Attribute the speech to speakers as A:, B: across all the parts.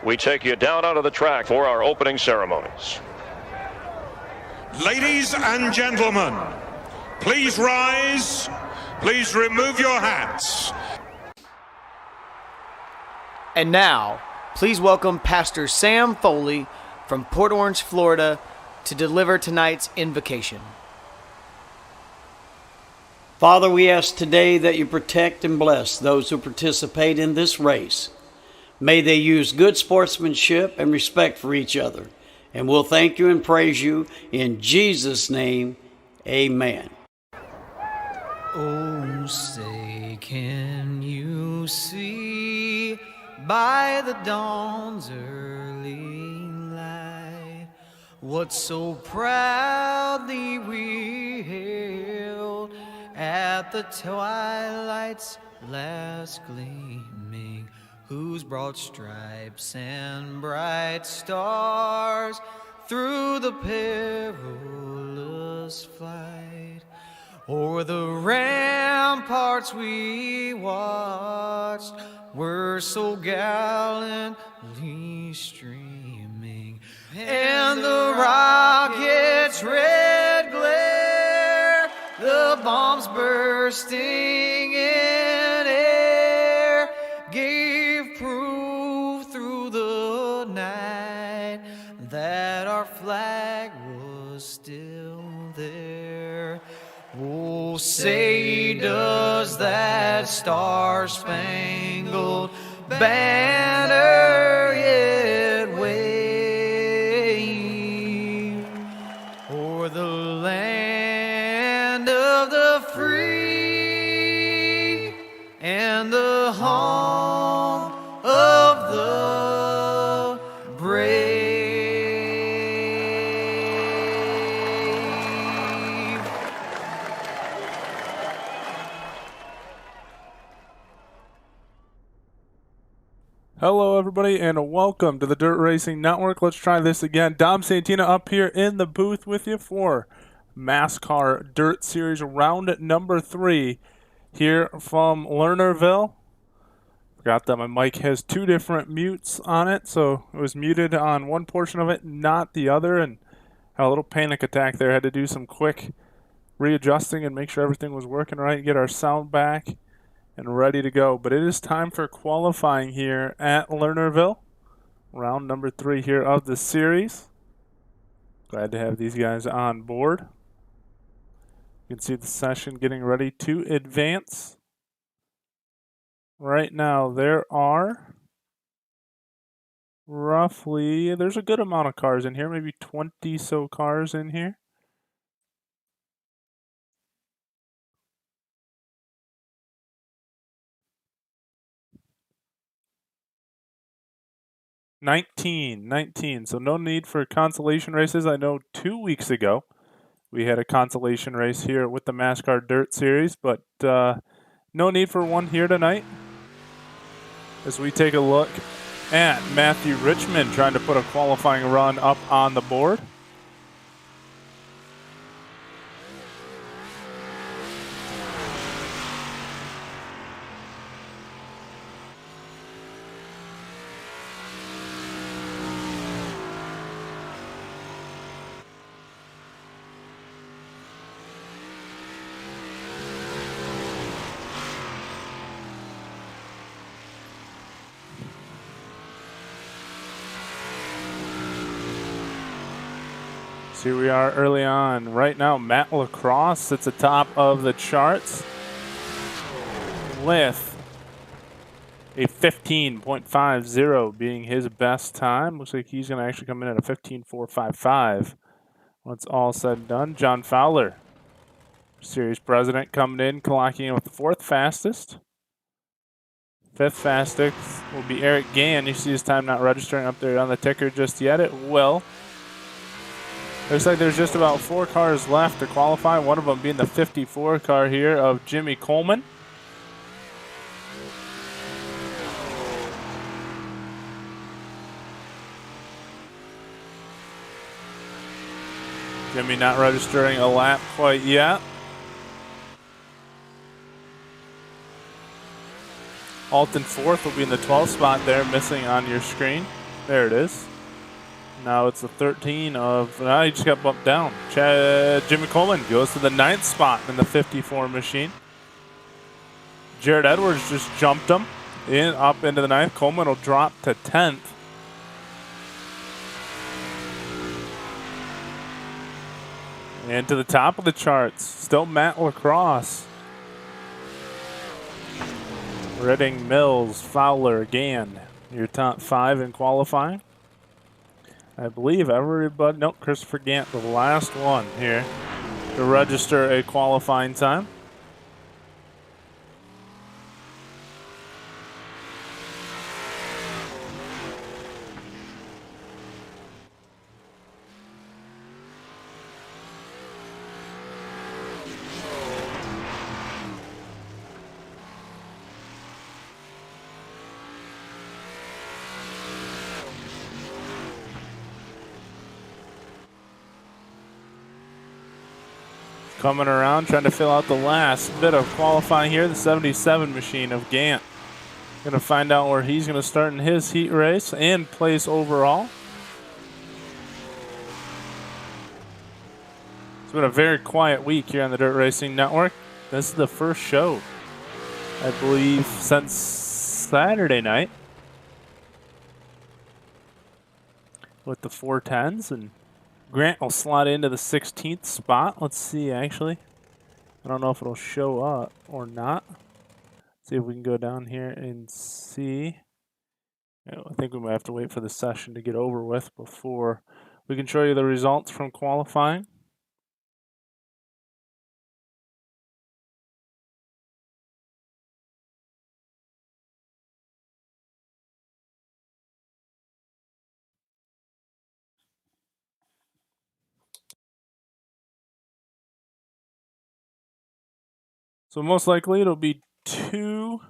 A: we take you down onto the track for our opening ceremonies.
B: Ladies and gentlemen, please rise. Please remove your hats.
C: And now, please welcome Pastor Sam Foley from Port Orange, Florida, to deliver tonight's invocation.
D: Father, we ask today that you protect and bless those who participate in this race. May they use good sportsmanship and respect for each other. And we'll thank you and praise you in Jesus' name. Amen.
C: Oh, say, can you see by the dawn's early light what so proudly we hailed at the twilight's last gleaming, whose broad stripes and bright stars through the perilous flight o'er the ramparts we watched were so gallantly streaming, and the rocket's red glare, the bombs bursting in air, gave proof through the night that our flag was still there. Oh, say does that star-spangled banner yet wave o'er the land of the free and the home of the brave?
E: Hello, everybody, and welcome to the Dirt Racing Network. Let's try this again. Dom Santina up here in the booth with you for MASCAR Dirt Series round number 3 here from Lernerville. Forgot that my mic has 2 different mutes on it, so it was muted on one portion of it, not the other, and had a little panic attack there. Had to do some quick readjusting and make sure everything was working right, get our sound back and ready to go. But it is time for qualifying here at Lernerville. Round number 3 here of the series. Glad to have these guys on board. You can see the session getting ready to advance. Right now there are roughly, there's a good amount of cars in here, maybe 20 so cars in here. 19, so no need for consolation races. I know 2 weeks ago we had a consolation race here with the MASCAR Dirt Series, but no need for one here tonight. As we take a look at Matthew Richmond trying to put a qualifying run up on the board. So here we are early on. Right now, Matt Lacrosse sits atop of the charts with a 15.50 being his best time. Looks like he's going to actually come in at a 15.455 when it's all said and done. John Fowler, series president, coming in, clocking in with the 4th fastest. 5th fastest will be Eric Gann. You see his time not registering up there on the ticker just yet. It will. Looks like there's just about 4 cars left to qualify, one of them being the 54 car here of Jimmy Coleman. Jimmy not registering a lap quite yet. Alton 4th will be in the 12th spot there, missing on your screen. There it is. Now it's the 13 of, he just got bumped down. Jimmy Coleman goes to the 9th spot in the 54 machine. Jared Edwards just jumped him up into the 9th. Coleman will drop to 10th. And to the top of the charts, still Matt Lacrosse. Redding, Mills, Fowler, Gann, your top 5 in qualifying. I believe everybody, nope, Christopher Gant, the last one here to register a qualifying time. Coming around, trying to fill out the last bit of qualifying here, the 77 machine of Gant. Going to find out where he's going to start in his heat race and place overall. It's been a very quiet week here on the Dirt Racing Network. This is the first show, I believe, since Saturday night with the 410s, and Grant will slot into the 16th spot. Let's see, actually. I don't know if it'll show up or not. See if we can go down here and see. I think we might have to wait for the session to get over with before we can show you the results from qualifying. So most likely it'll be 2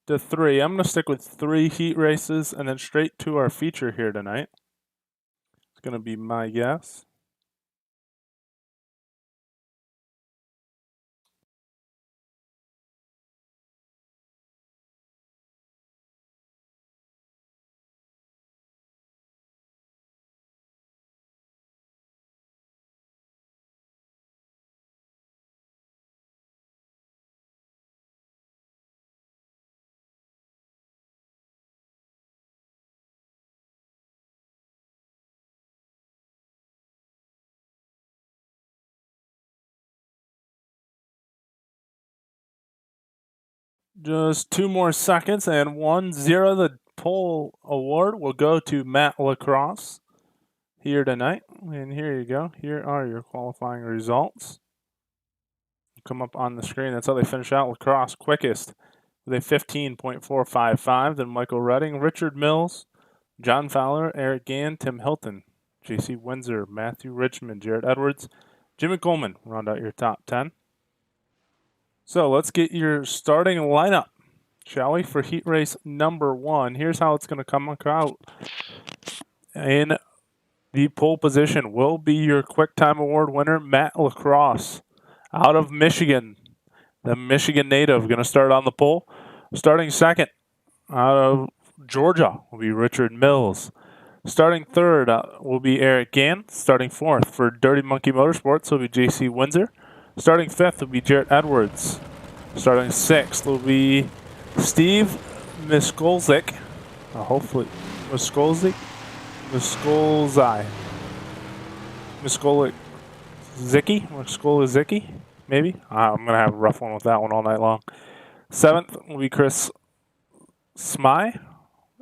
E: to 3. I'm going to stick with 3 heat races and then straight to our feature here tonight. It's going to be my guess. Just 2 more seconds and 1-0. The pole award will go to Matt Lacrosse here tonight. And here you go. Here are your qualifying results. Come up on the screen. That's how they finish out. Lacrosse quickest with a 15.455. Then Michael Redding, Richard Mills, John Fowler, Eric Gann, Tim Hilton, J.C. Windsor, Matthew Richmond, Jared Edwards, Jimmy Coleman round out your top 10. So let's get your starting lineup, shall we, for heat race number 1. Here's how it's going to come out. In the pole position will be your Quick Time Award winner, Matt Lacrosse, out of Michigan. The Michigan native going to start on the pole. Starting second, out of Georgia, will be Richard Mills. Starting third will be Eric Gann. Starting fourth for Dirty Monkey Motorsports will be J.C. Windsor. Starting fifth will be Jared Edwards. Starting sixth will be Steve Miskolzik. Hopefully, Miskolzik? Miskolzai. Miskolzicki, maybe? I'm going to have a rough one with that one all night long. Seventh will be Chris Smy.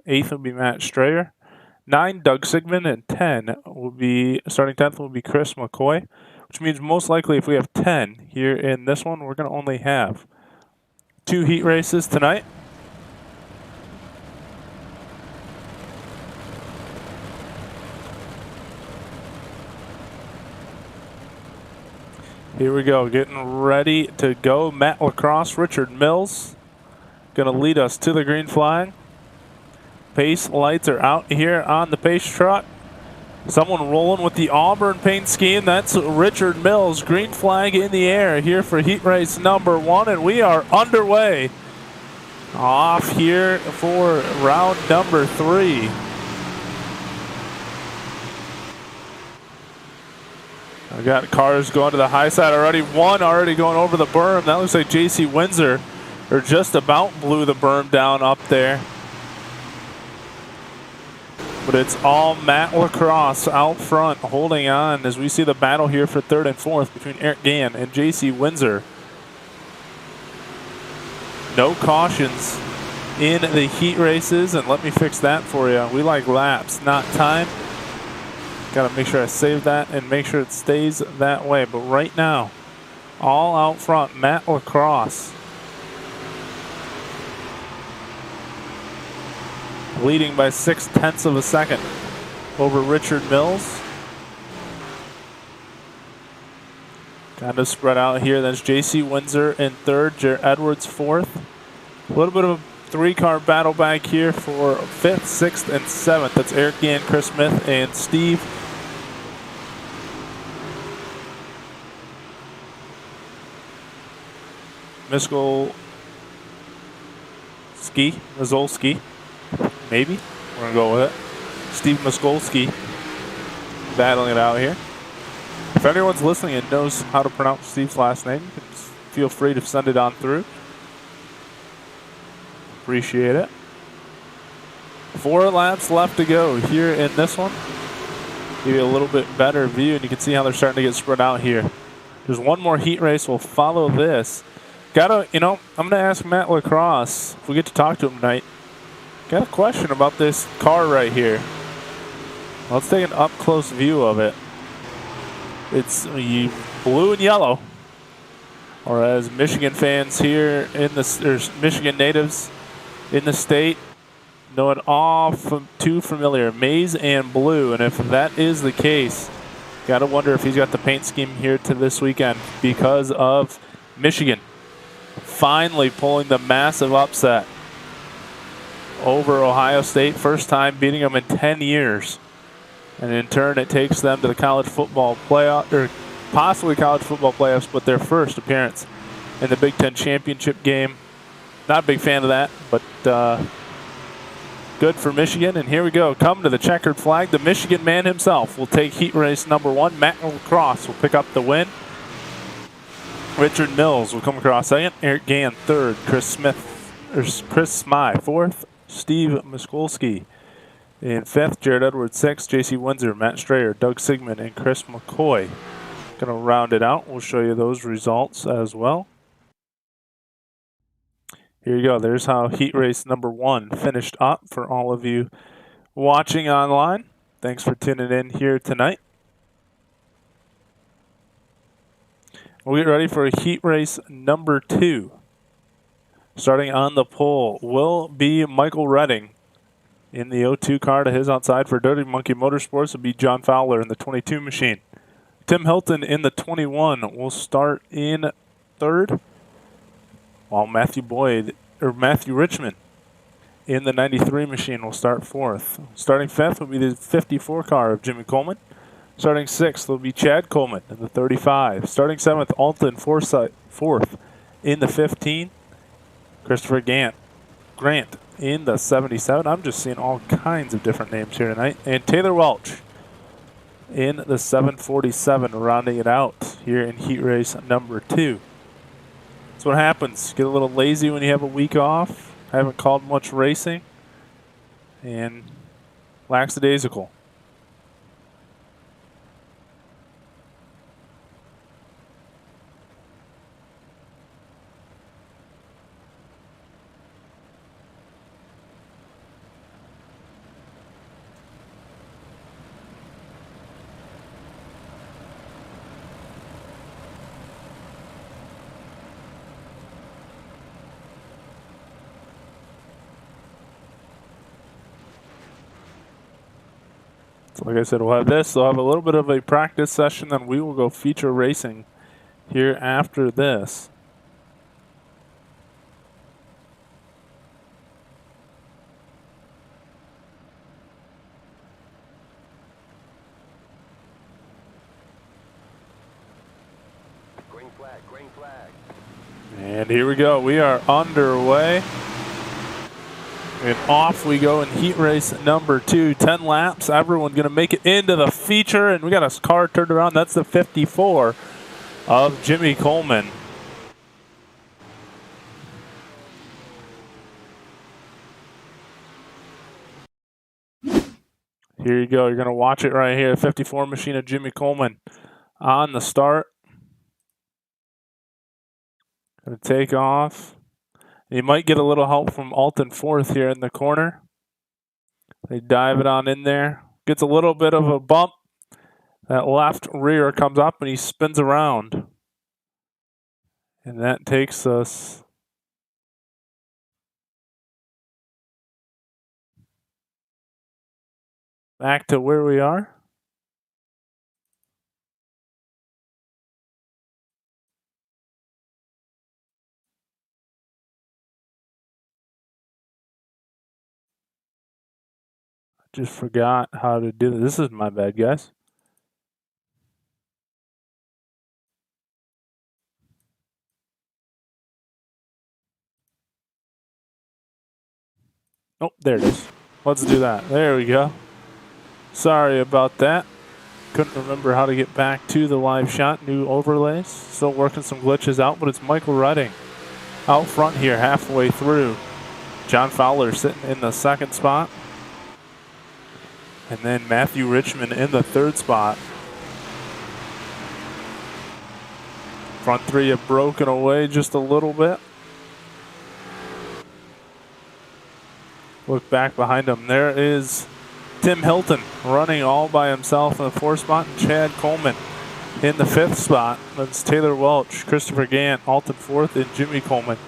E: Eighth will be Matt Strayer. 9, Doug Sigmund. And 10 will be, starting 10th will be Chris McCoy. Which means most likely if we have 10 here in this one, we're going to only have 2 heat races tonight. Here we go, getting ready to go. Matt Lacrosse, Richard Mills, going to lead us to the green flag. Pace lights are out here on the pace truck. Someone rolling with the Auburn paint scheme. That's Richard Mills. Green flag in the air here for heat race number 1, and we are underway. Off here for round number 3. I got cars going to the high side already. One already going over the berm. That looks like J.C. Windsor, or just about blew the berm down up there. But it's all Matt Lacrosse out front holding on as we see the battle here for third and fourth between Eric Gann and J.C. Windsor. No cautions in the heat races, and let me fix that for you. We like laps, not time. Got to make sure I save that and make sure it stays that way. But right now, all out front, Matt Lacrosse leading by 0.6 of a second over Richard Mills. Kind of spread out here. That's J.C. Windsor in third, Jared Edwards fourth. A little bit of a three-car battle back here for fifth, sixth, and seventh. That's Eric Gann, Chris Smith, and Steve Mizolski, maybe. We're going to go with it. Steve Miskolski battling it out here. If anyone's listening and knows how to pronounce Steve's last name, feel free to send it on through. Appreciate it. 4 laps left to go here in this one. Give you a little bit better view, and you can see how they're starting to get spread out here. There's one more heat race. We'll follow this. I'm going to ask Matt Lacrosse, if we get to talk to him tonight, got a question about this car right here. Let's take an up-close view of it. It's blue and yellow, or as Michigan fans here in Michigan natives in the state know it all too familiar, maize and blue. And if that is the case, got to wonder if he's got the paint scheme here to this weekend because of Michigan finally pulling the massive upset over Ohio State. First time beating them in 10 years. And in turn, it takes them to the college football playoff, or possibly college football playoffs, but their first appearance in the Big Ten championship game. Not a big fan of that, but good for Michigan. And here we go. Come to the checkered flag. The Michigan man himself will take heat race number 1. Matt Lacrosse will pick up the win. Richard Mills will come across second. Eric Gann third. Chris Smythe fourth. Steve Miskolski in fifth. Jared Edwards sixth. J.C. Windsor, Matt Strayer, Doug Sigmund, and Chris McCoy. Going to round it out. We'll show you those results as well. Here you go. There's how heat race number 1 finished up for all of you watching online. Thanks for tuning in here tonight. We'll get ready for heat race number 2. Starting on the pole will be Michael Redding in the 02 car. To his outside for Dirty Monkey Motorsports will be John Fowler in the 22 machine. Tim Hilton in the 21 will start in third, while Matthew Richmond in the 93 machine will start fourth. Starting fifth will be the 54 car of Jimmy Coleman. Starting sixth will be Chad Coleman in the 35. Starting seventh, Alton Forsyth, fourth in the 15. Christopher Grant in the 77. I'm just seeing all kinds of different names here tonight. And Taylor Welch in the 747, rounding it out here in heat race number 2. That's what happens. Get a little lazy when you have a week off. Haven't called much racing. And lackadaisical. So like I said, we'll have this. We'll have a little bit of a practice session, then we will go feature racing here after this.
A: Green flag, green flag.
E: And here we go. We are underway. And off we go in heat race number 2. 10 laps. Everyone going to make it into the feature. And we got a car turned around. That's the 54 of Jimmy Coleman. Here you go. You're going to watch it right here. 54 machine of Jimmy Coleman on the start. Going to take off. You might get a little help from Alton fourth here in the corner. They dive it on in there. Gets a little bit of a bump. That left rear comes up and he spins around. And that takes us back to where we are. Just forgot how to do this. This is my bad, guys. Oh, there it is. Let's do that. There we go. Sorry about that. Couldn't remember how to get back to the live shot. New overlays. Still working some glitches out, but it's Michael Redding out front here halfway through. John Fowler sitting in the second spot. And then Matthew Richmond in the third spot. Front three have broken away just a little bit. Look back behind him. There is Tim Hilton running all by himself in the fourth spot. And Chad Coleman in the fifth spot. That's Taylor Welch, Christopher Gant, Alton fourth, and Jimmy Coleman.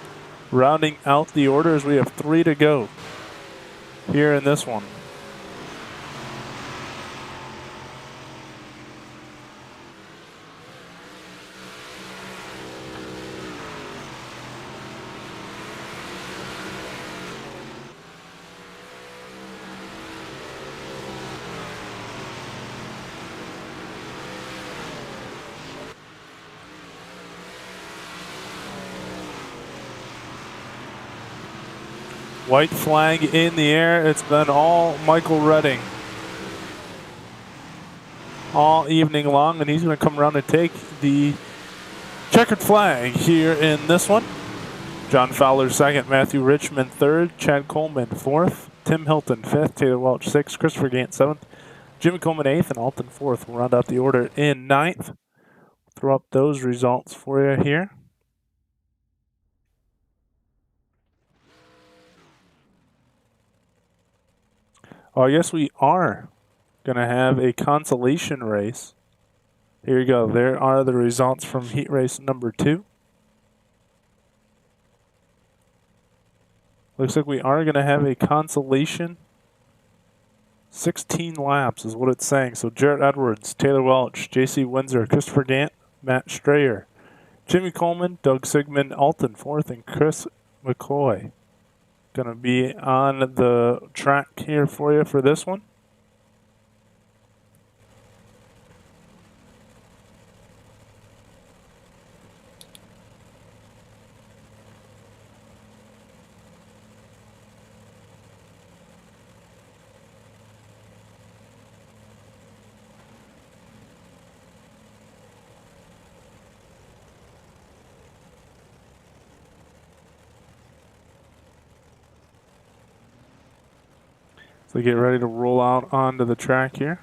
E: Rounding out the order as we have 3 to go here in this one. White flag in the air. It's been all Michael Redding all evening long, and he's going to come around and take the checkered flag here in this one. John Fowler second, Matthew Richmond third, Chad Coleman fourth, Tim Hilton fifth, Taylor Welch sixth, Christopher Gant seventh, Jimmy Coleman eighth, and Alton fourth. We'll round out the order in ninth. Throw up those results for you here. Oh, I guess we are going to have a consolation race. Here you go. There are the results from heat race number 2. Looks like we are going to have a consolation. 16 laps is what it's saying. So Jarrett Edwards, Taylor Welch, J.C. Windsor, Christopher Gant, Matt Strayer, Jimmy Coleman, Doug Sigmund, Alton fourth, and Chris McCoy. Going to be on the track here for you for this one. So get ready to roll out onto the track here.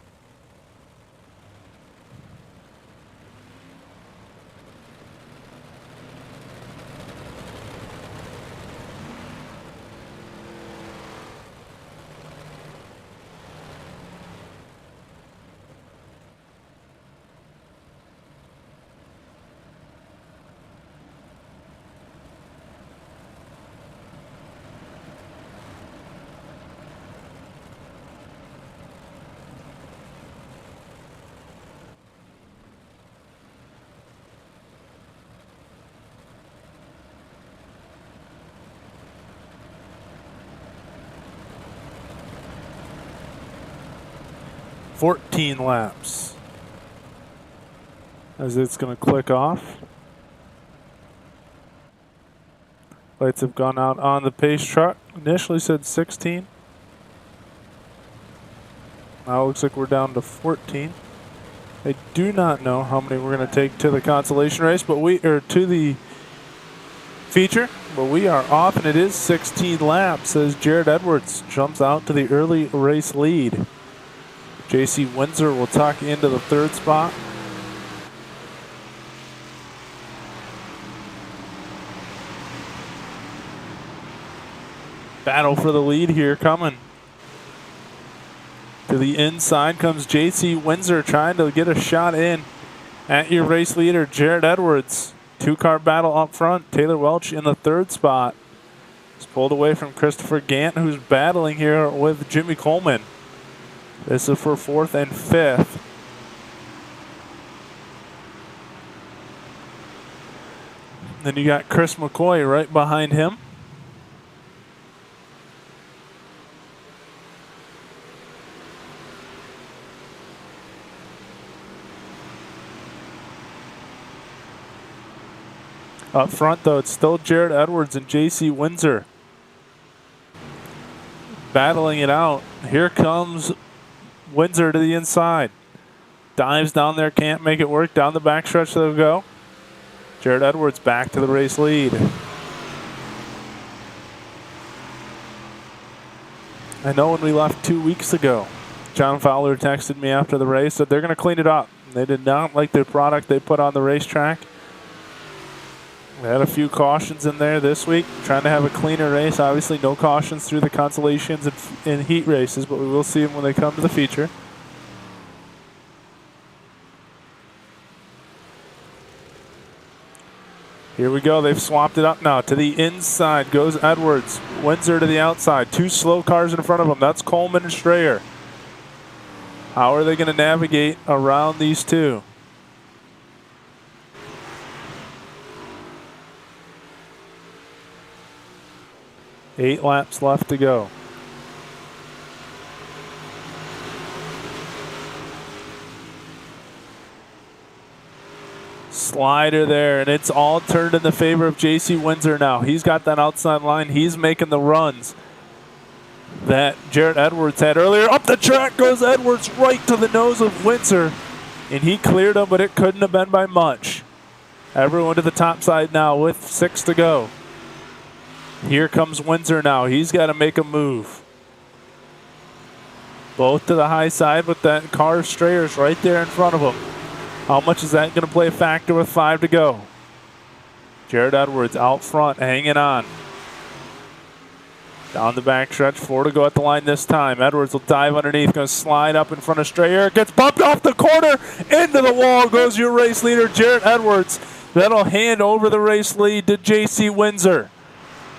E: $14 laps as it's going to click off. Lights have gone out on the pace truck. Initially said 16. Now it looks like we're down to 14. I do not know how many we're going to take to the consolation race, but to the feature, but we are off, and it is 16 laps as Jared Edwards jumps out to the early race lead. J.C. Windsor will tuck into the third spot. Battle for the lead here coming. To the inside comes J.C. Windsor trying to get a shot in at your race leader, Jared Edwards. Two-car battle up front. Taylor Welch in the third spot. He's pulled away from Christopher Gant, who's battling here with Jimmy Coleman. This is for fourth and fifth. Then you got Chris McCoy right behind him. Up front, though, it's still Jared Edwards and J.C. Windsor battling it out. Here comes Windsor to the inside. Dives down there, can't make it work. Down the backstretch they'll go. Jared Edwards back to the race lead. I know when we left 2 weeks ago, John Fowler texted me after the race that they're going to clean it up. They did not like the product they put on the racetrack. We had a few cautions in there this week, trying to have a cleaner race. Obviously, no cautions through the consolations and heat races, but we will see them when they come to the feature. Here we go. They've swapped it up now. To the inside goes Edwards. Windsor to the outside. Two slow cars in front of them. That's Coleman and Strayer. How are they going to navigate around these two? Eight laps left to go. Slider there, and it's all turned in the favor of J.C. Windsor now. He's got that outside line. He's making the runs that Jared Edwards had earlier. Up the track goes Edwards right to the nose of Windsor, and he cleared him, but it couldn't have been by much. Everyone to the top side now with 6 to go. Here comes Windsor now. He's got to make a move. Both to the high side with that car of Strayers right there in front of him. How much is that going to play a factor with 5 to go? Jared Edwards out front, hanging on. Down the backstretch, 4 to go at the line this time. Edwards will dive underneath, going to slide up in front of Strayer. Gets bumped off the corner, into the wall goes your race leader, Jared Edwards. That'll hand over the race lead to J.C. Windsor.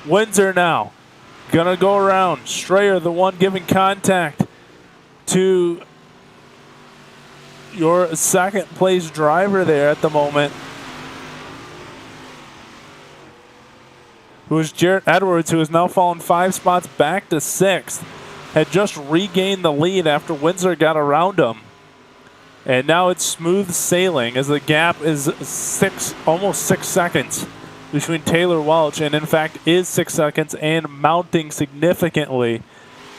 E: Windsor now gonna go around. Strayer, the one giving contact to your second place driver there at the moment, who is Jared Edwards, who has now fallen 5 spots back to 6th. Had just regained the lead after Windsor got around him. And now it's smooth sailing as the gap is almost 6 seconds between Taylor Welch, and in fact is 6 seconds and mounting significantly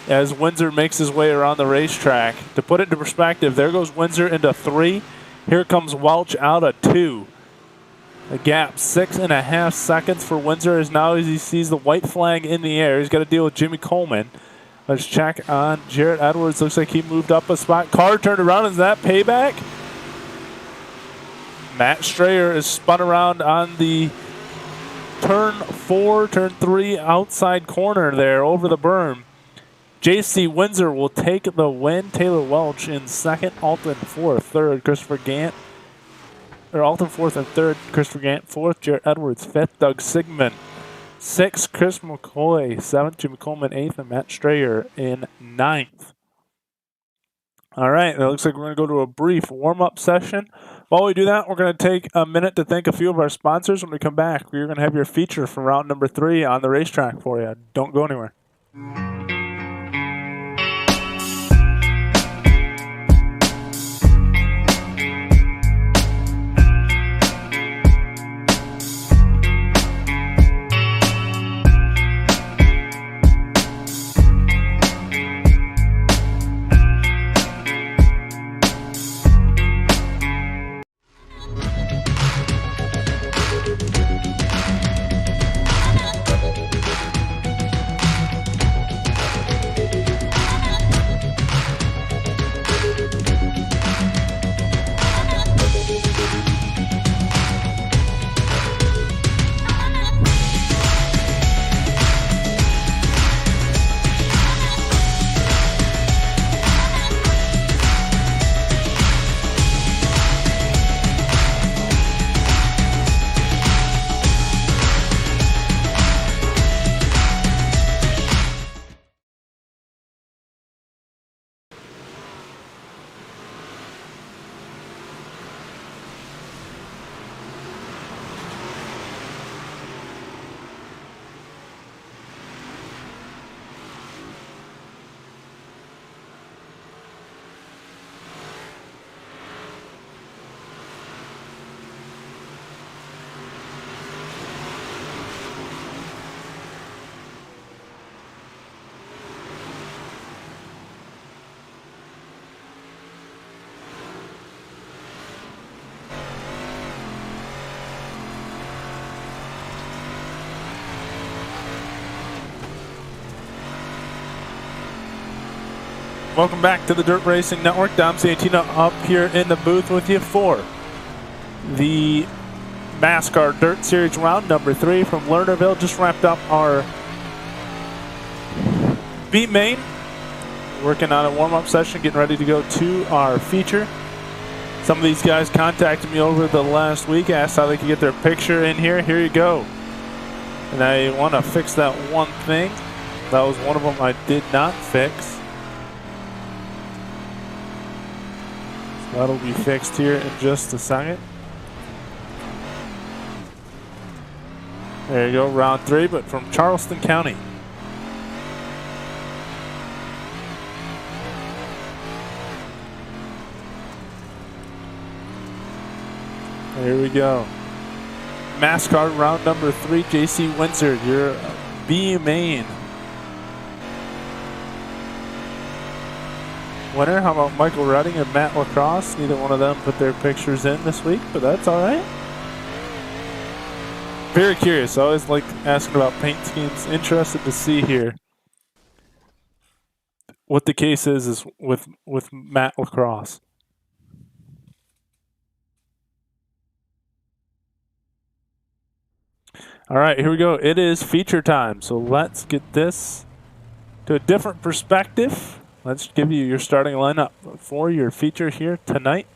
E: as Windsor makes his way around the racetrack. To put it into perspective, there goes Windsor into 3. Here comes Welch out of 2. The gap 6.5 seconds for Windsor is now as he sees the white flag in the air. He's got to deal with Jimmy Coleman. Let's check on Jared Edwards. Looks like he moved up a spot. Car turned around. Is that payback? Matt Strayer is spun around on the turn 3 outside corner there over the berm. J.C. Windsor will take the win. Taylor Welch in second. Alton fourth. Third, Christopher Gant. Alton fourth and third, Christopher Gant. Fourth, Jared Edwards. Fifth, Doug Sigmund. Sixth, Chris McCoy. Seventh, Jimmy Coleman. Eighth, and Matt Strayer in ninth. All right, it looks like we're going to go to a brief warm-up session. While we do that, we're going to take a minute to thank a few of our sponsors. When we come back, we're going to have your feature for round number 3 on the racetrack for you. Don't go anywhere. Welcome back to the Dirt Racing Network. Dom Santina up here in the booth with you for the MASCAR Dirt Series round number 3 from Lernerville. Just wrapped up our B main. Working on a warm-up session, getting ready to go to our feature. Some of these guys contacted me over the last week, asked how they could get their picture in here. Here you go. And I want to fix that one thing. That was one of them I did not fix. So that'll be fixed here in just a second. There you go, round 3, but from Charleston County. Here we go. MASCAR round number 3, J.C. Windsor, your B main winner. How about Michael Redding and Matt Lacrosse? Neither one of them put their pictures in this week, but that's all right. Very curious. I always like asking about paint schemes. Interested to see here what the case is with Matt Lacrosse. All right, here we go. It is feature time. So let's get this to a different perspective. Let's give you your starting lineup for your feature here tonight.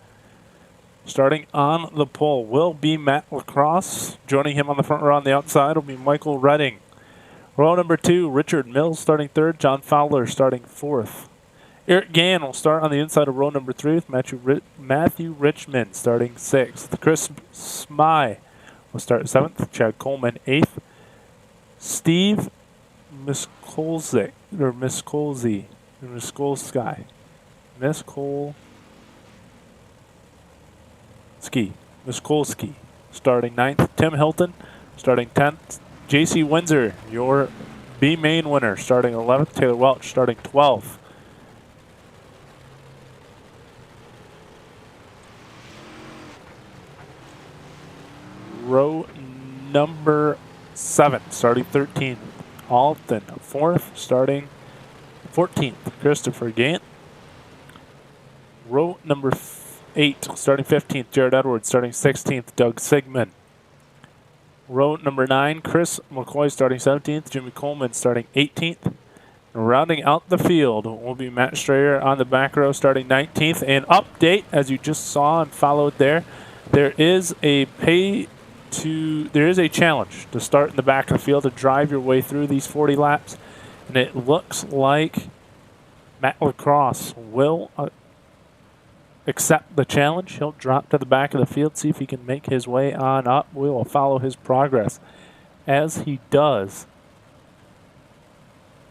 E: Starting on the pole will be Matt Lacrosse. Joining him on the front row on the outside will be Michael Redding. Row number 2, Richard Mills starting 3rd. John Fowler starting 4th. Eric Gann will start on the inside of row number 3 with Matthew Richmond starting 6th. Chris Smye will start 7th. Chad Coleman 8th. Steve Miskolsky starting 9th. Tim Hilton starting 10th. J.C. Windsor, your B main winner, starting 11th. Taylor Welch starting 12th. Row number 7, starting 13th. Alton 4th, starting 14th. Christopher Gant. Row number 8, starting 15th. Jared Edwards, starting 16th. Doug Sigmund. Row number 9, Chris McCoy, starting 17th. Jimmy Coleman, starting 18th. And rounding out the field will be Matt Strayer on the back row, starting 19th. And update, as you just saw and followed there is a challenge to start in the back of the field to drive your way through these 40 laps. And it looks like Matt Lacrosse will accept the challenge. He'll drop to the back of the field, see if he can make his way on up. We will follow his progress as he does.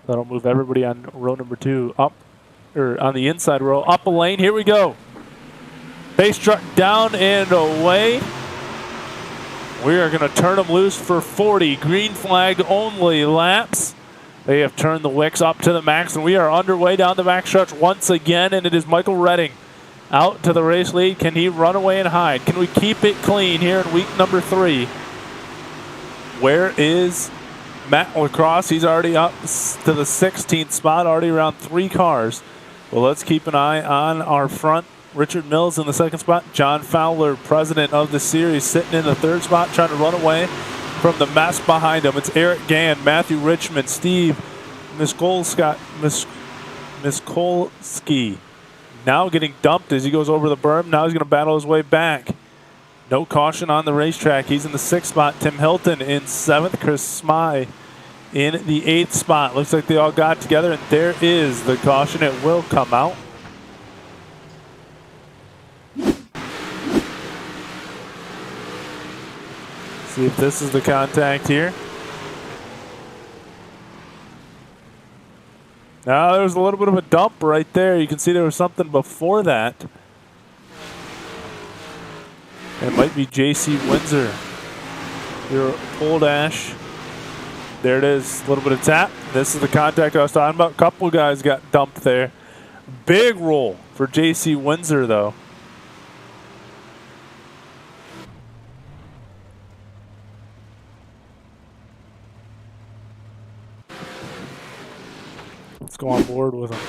E: That'll move everybody on row number 2 up, or on the inside row, up a lane. Here we go. Base truck down and away. We are going to turn them loose for 40 green flag only laps. They have turned the wicks up to the max, and we are underway down the backstretch once again, and it is Michael Redding out to the race lead. Can he run away and hide? Can we keep it clean here in week number 3? Where is Matt Lacrosse? He's already up to the 16th spot, already around 3 cars. Well, let's keep an eye on our front. Richard Mills in the 2nd spot. John Fowler, president of the series, sitting in the 3rd spot, trying to run away from the mess behind him. It's Eric Gann, Matthew Richmond, Steve Miskolsky. Now getting dumped as he goes over the berm. Now he's going to battle his way back. No caution on the racetrack. He's in the 6th spot. Tim Hilton in 7th. Chris Smye in the 8th spot. Looks like they all got together, and there is the caution. It will come out. See if this is the contact here. Now there was a little bit of a dump right there. You can see there was something before that. It might be J.C. Windsor. Your pole dash. There it is. A little bit of tap. This is the contact I was talking about. A couple guys got dumped there. Big roll for J.C. Windsor, though. Let's go on board with him.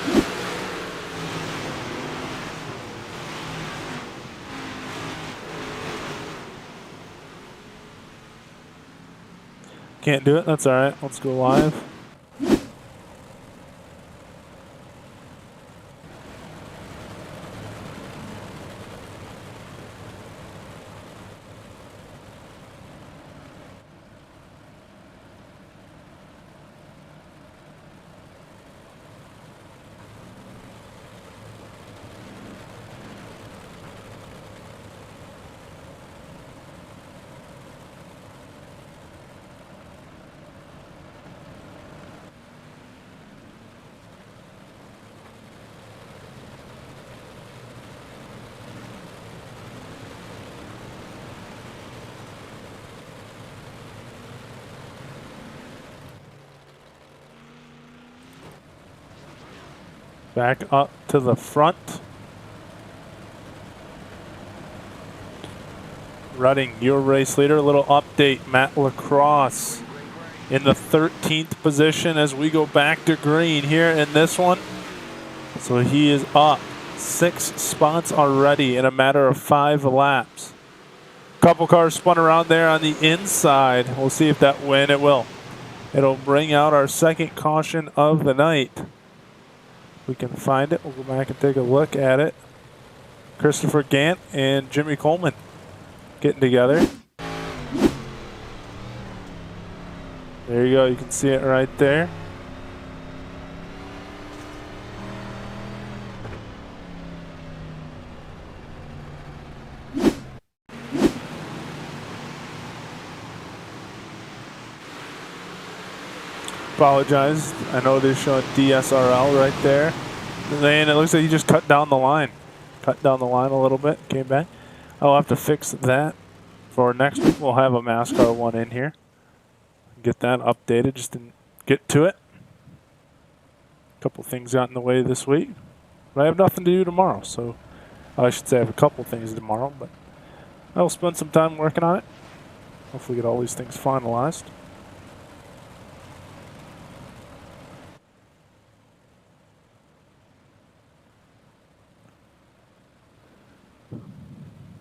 E: Can't do it? That's all right. Let's go live. Back up to the front. Redding, your race leader. A little update. Matt Lacrosse in the 13th position as we go back to green here in this one. So he is up 6 spots already in a matter of 5 laps. Couple cars spun around there on the inside. We'll see if that win. It will. It'll bring out our second caution of the night. We can find it. We'll go back and take a look at it. Christopher Gant and Jimmy Coleman getting together. There you go. You can see it right there. Apologize. I know they're showing DSRL right there. And then it looks like he just cut down the line. Cut down the line a little bit. Came back. I'll have to fix that for next week. We'll have a MASCAR one in here. Get that updated. Just didn't get to it. A couple things got in the way this week. But I have nothing to do tomorrow. So I should say I have a couple things tomorrow. But I'll spend some time working on it. Hopefully get all these things finalized.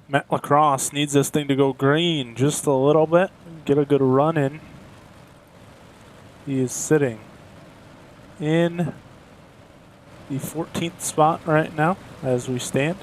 E: Matt Lacrosse needs this thing to go green just a little bit. Get a good run in. He is sitting in the 14th spot right now as we stand.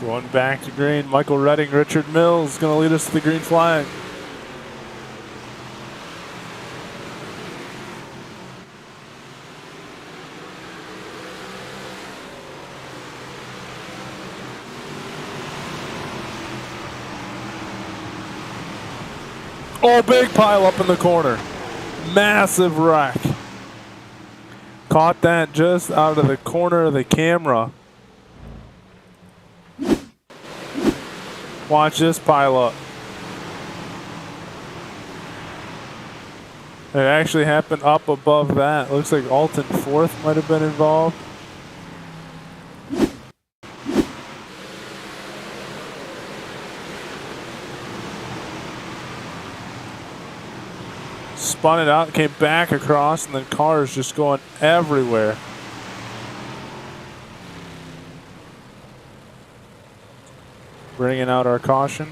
E: Going back to green, Michael Redding, Richard Mills going to lead us to the green flag. Oh, big pile up in the corner. Massive wreck. Caught that just out of the corner of the camera. Watch this pile up. It actually happened up above that. Looks like Alton Fourth might have been involved. Spun it out, came back across, and then cars just going everywhere. Bringing out our caution.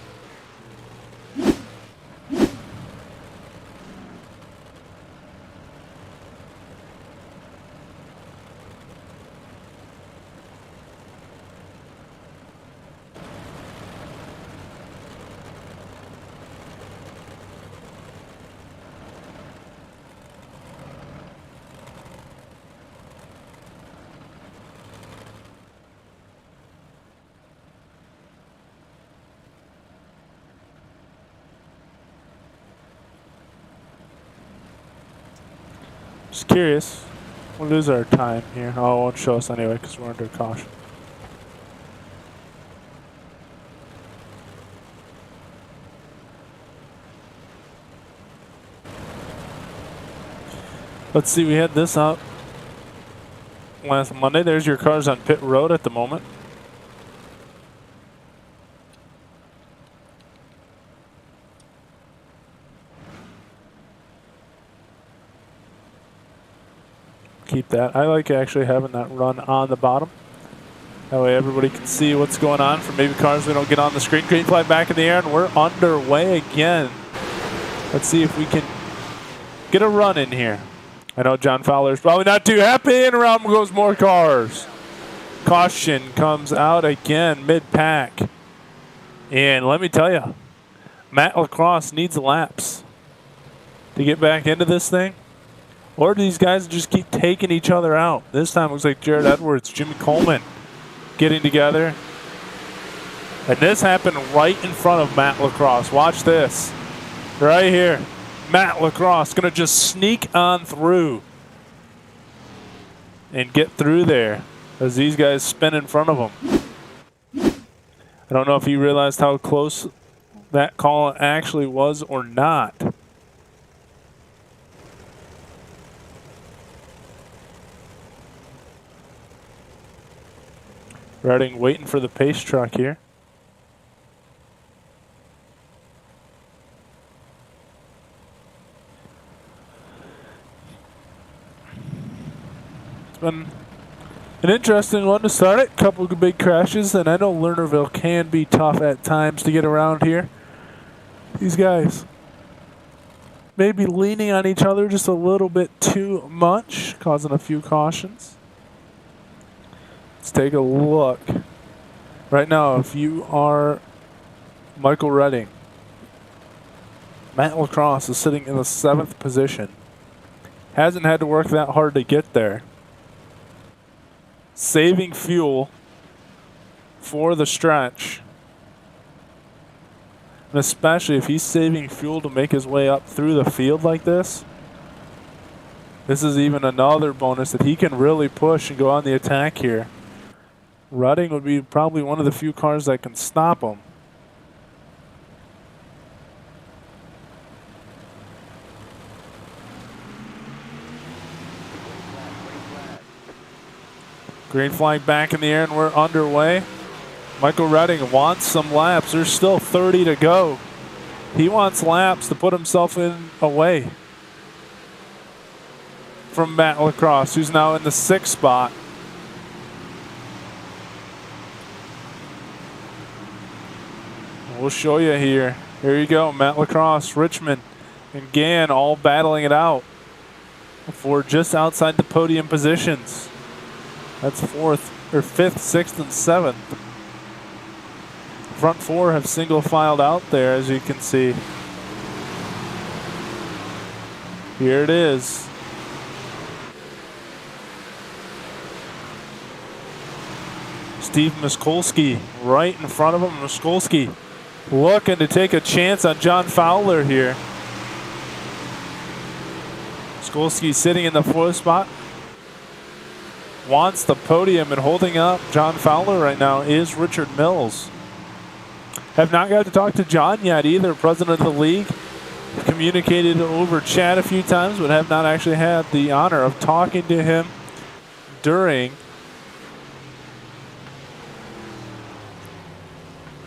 E: Just curious. We'll lose our time here. Oh, it won't show us anyway because we're under caution. Let's see, we had this up last Monday. There's your cars on pit road at the moment. Keep that. I like actually having that run on the bottom. That way everybody can see what's going on for maybe cars we don't get on the screen. Green flag back in the air, and we're underway again. Let's see if we can get a run in here. I know John Fowler's probably not too happy, and around goes more cars. Caution comes out again mid-pack. And let me tell you, Matt Lacrosse needs laps to get back into this thing. Or do these guys just keep taking each other out? This time it looks like Jared Edwards, Jimmy Coleman getting together. And this happened right in front of Matt Lacrosse. Watch this. Right here. Matt Lacrosse going to just sneak on through and get through there as these guys spin in front of him. I don't know if he realized how close that call actually was or not. Redding waiting for the pace truck here. It's been an interesting one to start it. Couple of big crashes, and I know Lernerville can be tough at times to get around here. These guys maybe leaning on each other just a little bit too much, causing a few cautions. Let's take a look. Right now, if you are Michael Redding, Matt Lacrosse is sitting in the 7th position. Hasn't had to work that hard to get there. Saving fuel for the stretch. And especially if he's saving fuel to make his way up through the field like this. This is even another bonus that he can really push and go on the attack here. Redding would be probably one of the few cars that can stop him. Green flag back in the air, and we're underway. Michael Redding wants some laps. There's still 30 to go. He wants laps to put himself in away from Matt Lacrosse, who's now in the 6th spot. We'll show you here. Here you go, Matt Lacrosse, Richmond, and Gann all battling it out for just outside the podium positions. That's 4th, or 5th, 6th, and 7th. Front 4 have single filed out there, as you can see. Here it is. Steve Miskolski right in front of him. Miskolski looking to take a chance on John Fowler here. Miskolski sitting in the 4th spot. Wants the podium, and holding up John Fowler right now is Richard Mills. Have not got to talk to John yet either, president of the league. Communicated over chat a few times, but have not actually had the honor of talking to him during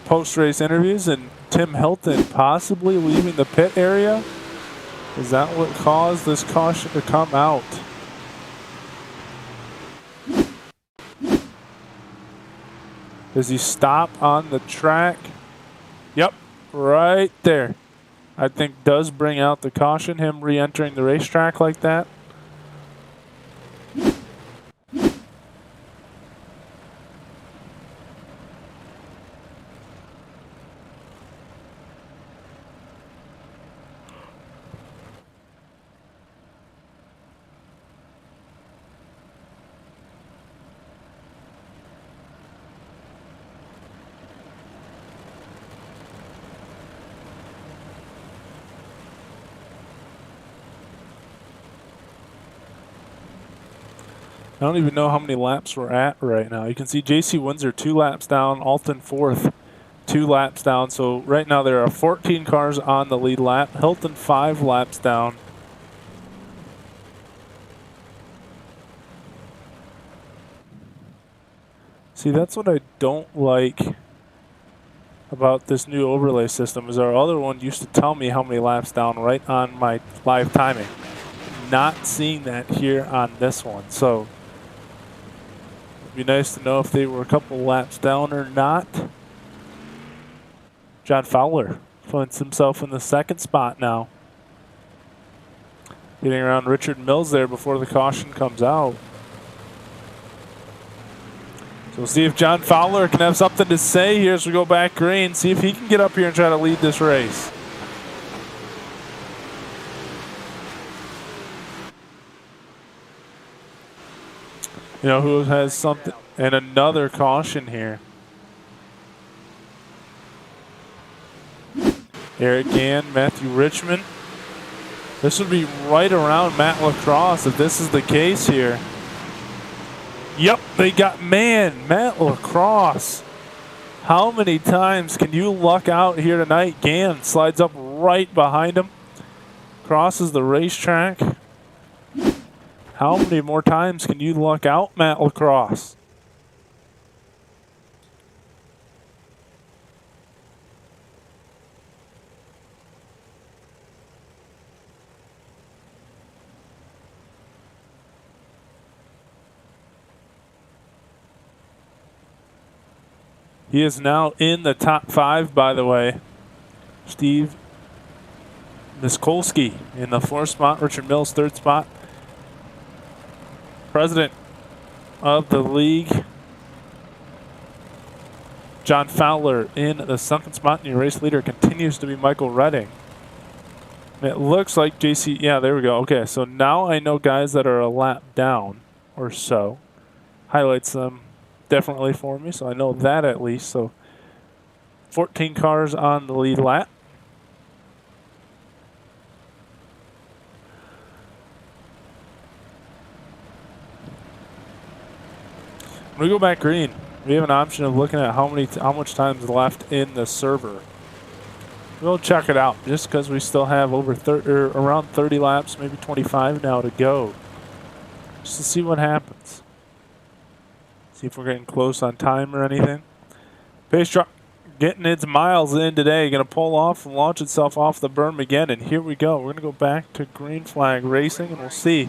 E: post-race interviews. And Tim Hilton possibly leaving the pit area. Is that what caused this caution to come out? Does he stop on the track? Yep, right there. I think does bring out the caution, him re-entering the racetrack like that. I don't even know how many laps we're at right now. You can see J.C. Windsor 2 laps down, Alton 4th 2 laps down. So right now there are 14 cars on the lead lap. Hilton 5 laps down. See, that's what I don't like about this new overlay system is our other one used to tell me how many laps down right on my live timing. Not seeing that here on this one. So it'd be nice to know if they were a couple laps down or not. John Fowler finds himself in the second spot now. Getting around Richard Mills there before the caution comes out. So we'll see if John Fowler can have something to say here as we go back green. See if he can get up here and try to lead this race. You know who has something, and another caution here. Eric Gann, Matthew Richmond. This would be right around Matt Lacrosse if this is the case here. Yep, they got Matt Lacrosse. How many times can you luck out here tonight? Gann slides up right behind him. Crosses the racetrack. How many more times can you luck out Matt Lacrosse? He is now in the top 5, by the way. Steve Miskolski in the 4th spot. Richard Mills, 3rd spot. President of the league, John Fowler, in the 2nd spot. And your race leader continues to be Michael Redding. And it looks like JC, yeah, there we go. Okay, so now I know guys that are a lap down or so. Highlights them definitely for me, so I know that at least. So 14 cars on the lead lap. When we go back green, we have an option of looking at how much time is left in the server. We'll check it out just because we still have around 30 laps, maybe 25 now to go. Just to see what happens. See if we're getting close on time or anything. Pace truck getting its miles in today. Going to pull off and launch itself off the berm again. And here we go. We're going to go back to green flag racing, and we'll see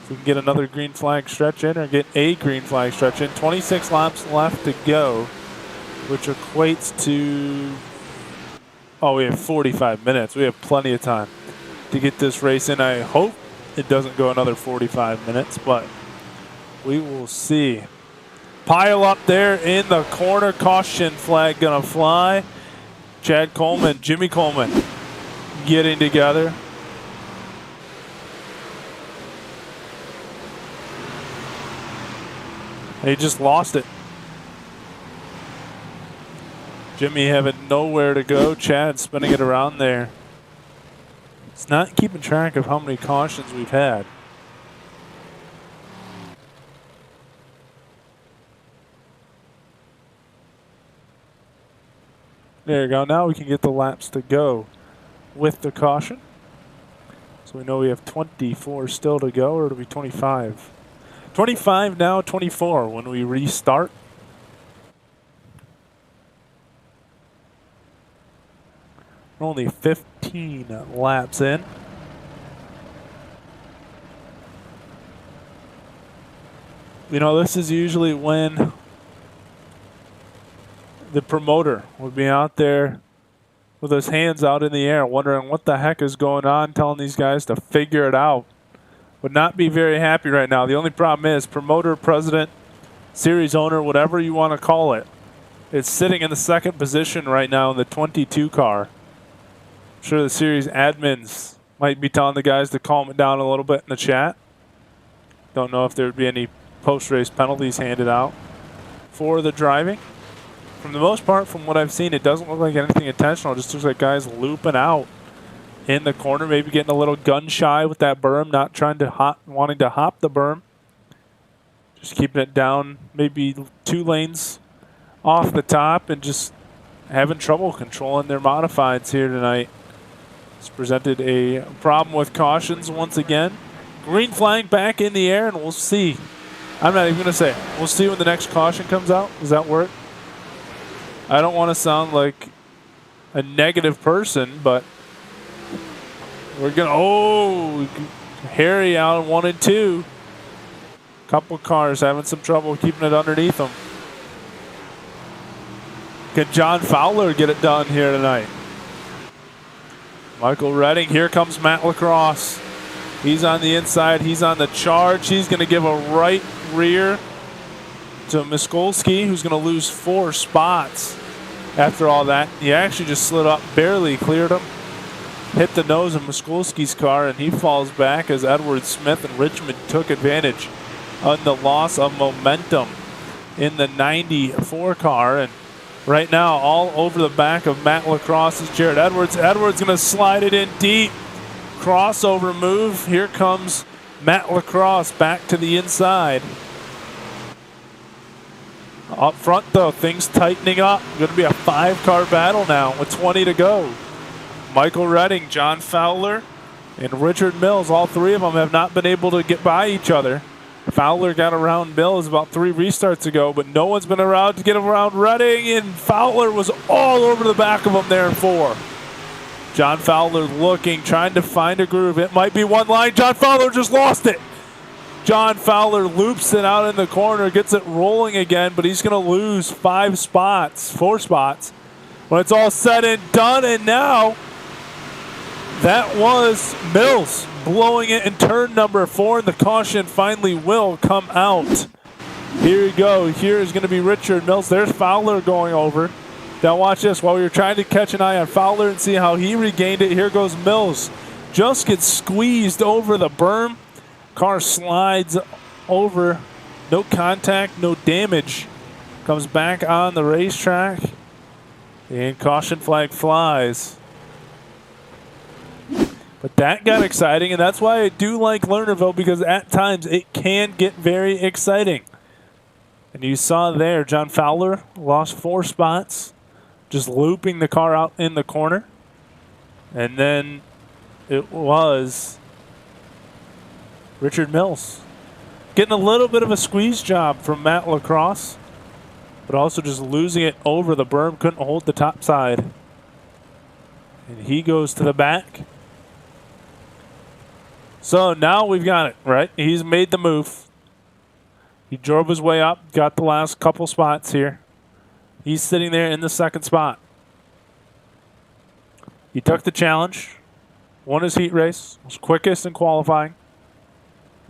E: if we can get another green flag stretch in or get a green flag stretch in. 26 laps left to go, which equates to, we have 45 minutes. We have plenty of time to get this race in. I hope it doesn't go another 45 minutes, but we will see. Pile up there in the corner. Caution flag gonna fly. Chad Coleman, Jimmy Coleman getting together. He just lost it. Jimmy having nowhere to go. Chad spinning it around there. It's not keeping track of how many cautions we've had. There you go. Now we can get the laps to go with the caution. So we know we have 24 still to go, or it'll be 25. 25 now, 24 when we restart. We're only 15 laps in. You know, this is usually when the promoter would be out there with his hands out in the air wondering what the heck is going on, telling these guys to figure it out. Would not be very happy right now. The only problem is promoter, president, series owner, whatever you want to call it, is sitting in the 2nd position right now in the 22 car. I'm sure the series admins might be telling the guys to calm it down a little bit in the chat. Don't know if there would be any post-race penalties handed out for the driving. For the most part, from what I've seen, it doesn't look like anything intentional. It just looks like guys looping out in the corner, maybe getting a little gun shy with that berm, not trying to wanting to hop the berm. Just keeping it down, maybe 2 lanes off the top, and just having trouble controlling their modifieds here tonight. It's presented a problem with cautions once again. Green flag back in the air, and we'll see I'm not even going to say it. We'll see when the next caution comes out. Does that work? I don't want to sound like a negative person, but we're going to... Oh, Harry out in 1 and 2. Couple cars having some trouble keeping it underneath them. Can John Fowler get it done here tonight? Michael Redding, here comes Matt Lacrosse. He's on the inside, he's on the charge. He's going to give a right rear to Miskolski, who's going to lose 4 spots after all that. He actually just slid up, barely cleared him. Hit the nose of Miskolski's car, and he falls back as Edward Smith and Richmond took advantage on the loss of momentum in the 94 car. And right now, all over the back of Matt Lacrosse is Jared Edwards. Edwards going to slide it in deep. Crossover move. Here comes Matt Lacrosse back to the inside. Up front, though, things tightening up. Going to be a 5-car battle now with 20 to go. Michael Redding, John Fowler, and Richard Mills, all 3 of them have not been able to get by each other. Fowler got around Mills about 3 restarts ago, but no one's been around to get around Redding, and Fowler was all over the back of him there in 4. John Fowler looking, trying to find a groove. It might be one line. John Fowler just lost it. John Fowler loops it out in the corner, gets it rolling again, but he's going to lose 4 spots when it's all said and done. And now that was Mills blowing it in turn number 4, and the caution finally will come out. Here we go. Here is going to be Richard Mills. There's Fowler going over. Now watch this. While we were trying to catch an eye on Fowler and see how he regained it, here goes Mills. Just gets squeezed over the berm. Car slides over. No contact, no damage. Comes back on the racetrack, and caution flag flies. But that got exciting, and that's why I do like Lernerville, because at times it can get very exciting. And you saw there, John Fowler lost 4 spots, just looping the car out in the corner. And then it was Richard Mills getting a little bit of a squeeze job from Matt Lacrosse, but also just losing it over the berm, couldn't hold the top side. And he goes to the back. So now we've got it, right? He's made the move. He drove his way up, got the last couple spots here. He's sitting there in the 2nd spot. He took the challenge, won his heat race, was quickest in qualifying,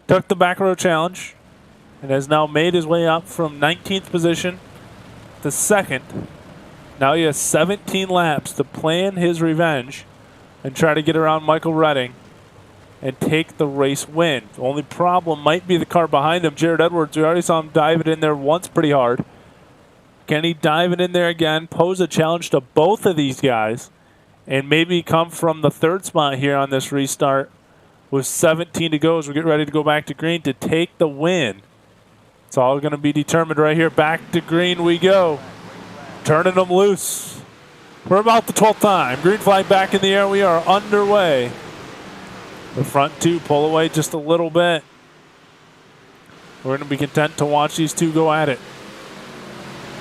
E: took the back row challenge, and has now made his way up from 19th position to 2nd. Now he has 17 laps to plan his revenge and try to get around Michael Redding and take the race win. The only problem might be the car behind him, Jared Edwards. We already saw him dive it in there once pretty hard. Can he dive it in there again, pose a challenge to both of these guys, and maybe come from the 3rd spot here on this restart with 17 to go as we get ready to go back to green to take the win? It's all going to be determined right here. Back to green we go. Turning them loose. We're about the 12th time. Green flag back in the air. We are underway. The front 2 pull away just a little bit. We're going to be content to watch these 2 go at it.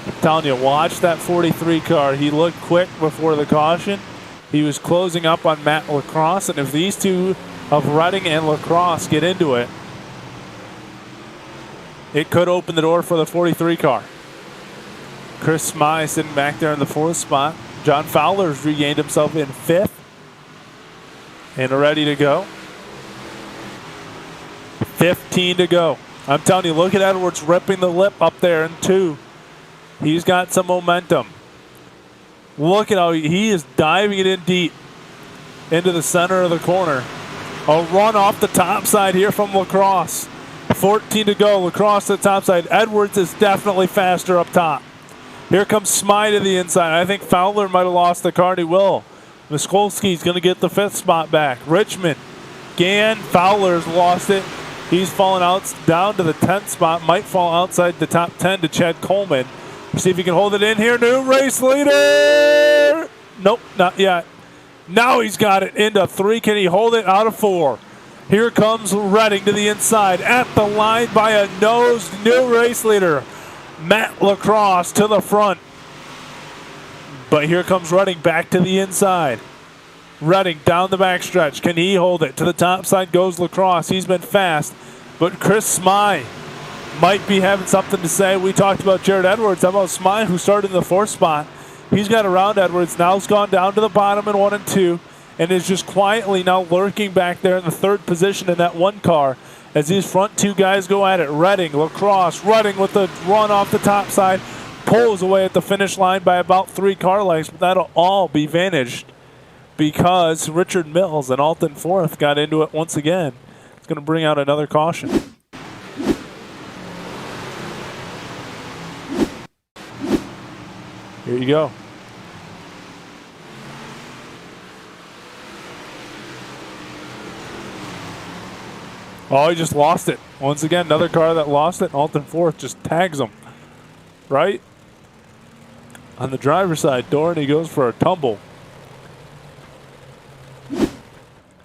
E: I'm telling you, watch that 43 car. He looked quick before the caution. He was closing up on Matt Lacrosse, and if these 2 of Redding and Lacrosse get into it, it could open the door for the 43 car. Chris Smythe sitting back there in the 4th spot. John Fowler's regained himself in 5th and ready to go. 15 to go. I'm telling you, look at Edwards ripping the lip up there in 2. He's got some momentum. Look at how he is diving it in deep into the center of the corner. A run off the top side here from Lacrosse. 14 to go. Lacrosse to the top side. Edwards is definitely faster up top. Here comes Smythe to the inside. I think Fowler might have lost the car. He will. Miskolski's going to get the 5th spot back. Richmond, Gann, Fowler's lost it. He's fallen out down to the 10th spot. Might fall outside the top 10 to Chad Coleman. See if he can hold it in here. New race leader. Nope, not yet. Now he's got it into 3. Can he hold it out of 4? Here comes Redding to the inside. At the line by a nosed new race leader. Matt Lacrosse to the front. But here comes Redding back to the inside. Redding down the backstretch. Can he hold it? To the top side goes Lacrosse. He's been fast. But Chris Smye might be having something to say. We talked about Jared Edwards. How about Smye, who started in the 4th spot? He's got around Edwards. Now he's gone down to the bottom in 1 and 2. And is just quietly now lurking back there in the 3rd position in that 1 car as these front 2 guys go at it. Redding, Lacrosse, Redding with the run off the top side, pulls away at the finish line by about 3 car lengths, but that'll all be vantaged because Richard Mills and Alton Forth got into it once again. It's going to bring out another caution. Here you go. Oh, he just lost it. Once again, another car that lost it. Alton Forth just tags him. Right? On the driver's side door, and he goes for a tumble.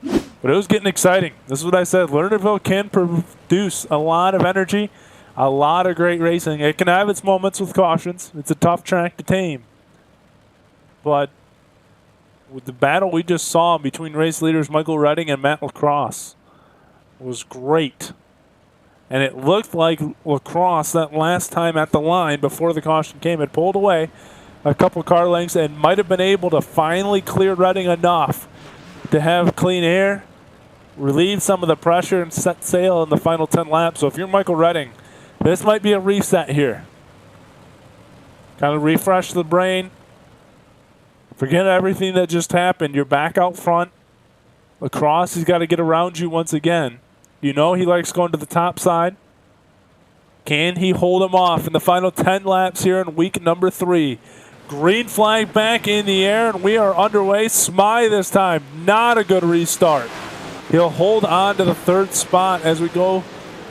E: But it was getting exciting. This is what I said. Lernerville can produce a lot of energy, a lot of great racing. It can have its moments with cautions. It's a tough track to tame. But with the battle we just saw between race leaders Michael Redding and Matt Lacrosse was great. And it looked like Lacrosse that last time at the line before the caution came had pulled away a couple car lengths and might have been able to finally clear Redding enough to have clean air, relieve some of the pressure, and set sail in the final 10 laps. So if you're Michael Redding, this might be a reset here. Kind of refresh the brain. Forget everything that just happened. You're back out front. Lacrosse has got to get around you once again. You know he likes going to the top side. Can he hold him off in the final 10 laps here in week number 3? Green flag back in the air, and we are underway. Smye this time, not a good restart. He'll hold on to the 3rd spot as we go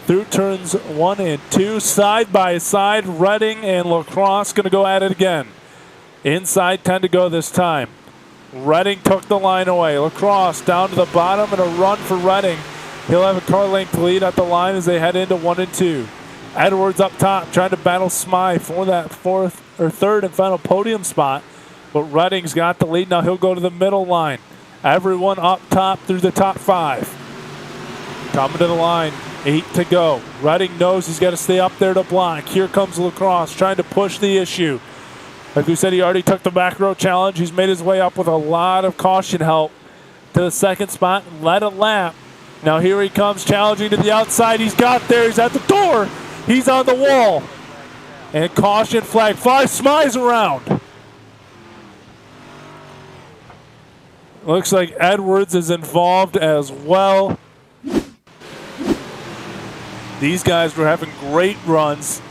E: through turns 1 and 2. Side by side, Redding and Lacrosse going to go at it again. Inside 10 to go this time. Redding took the line away. Lacrosse down to the bottom and a run for Redding. He'll have a car length lead at the line as they head into 1 and 2. Edwards up top trying to battle Smye for that 3rd and final podium spot. But Redding's got the lead. Now he'll go to the middle line. Everyone up top through the top 5. Coming to the line. 8 to go. Redding knows he's got to stay up there to block. Here comes Lacrosse trying to push the issue. Like we said, he already took the back row challenge. He's made his way up with a lot of caution help to the 2nd spot and led a lap. Now here he comes challenging to the outside. He's got there. He's at the door. He's on the wall. And caution flag flies. Smye's around. Looks like Edwards is involved as well. These guys were having great runs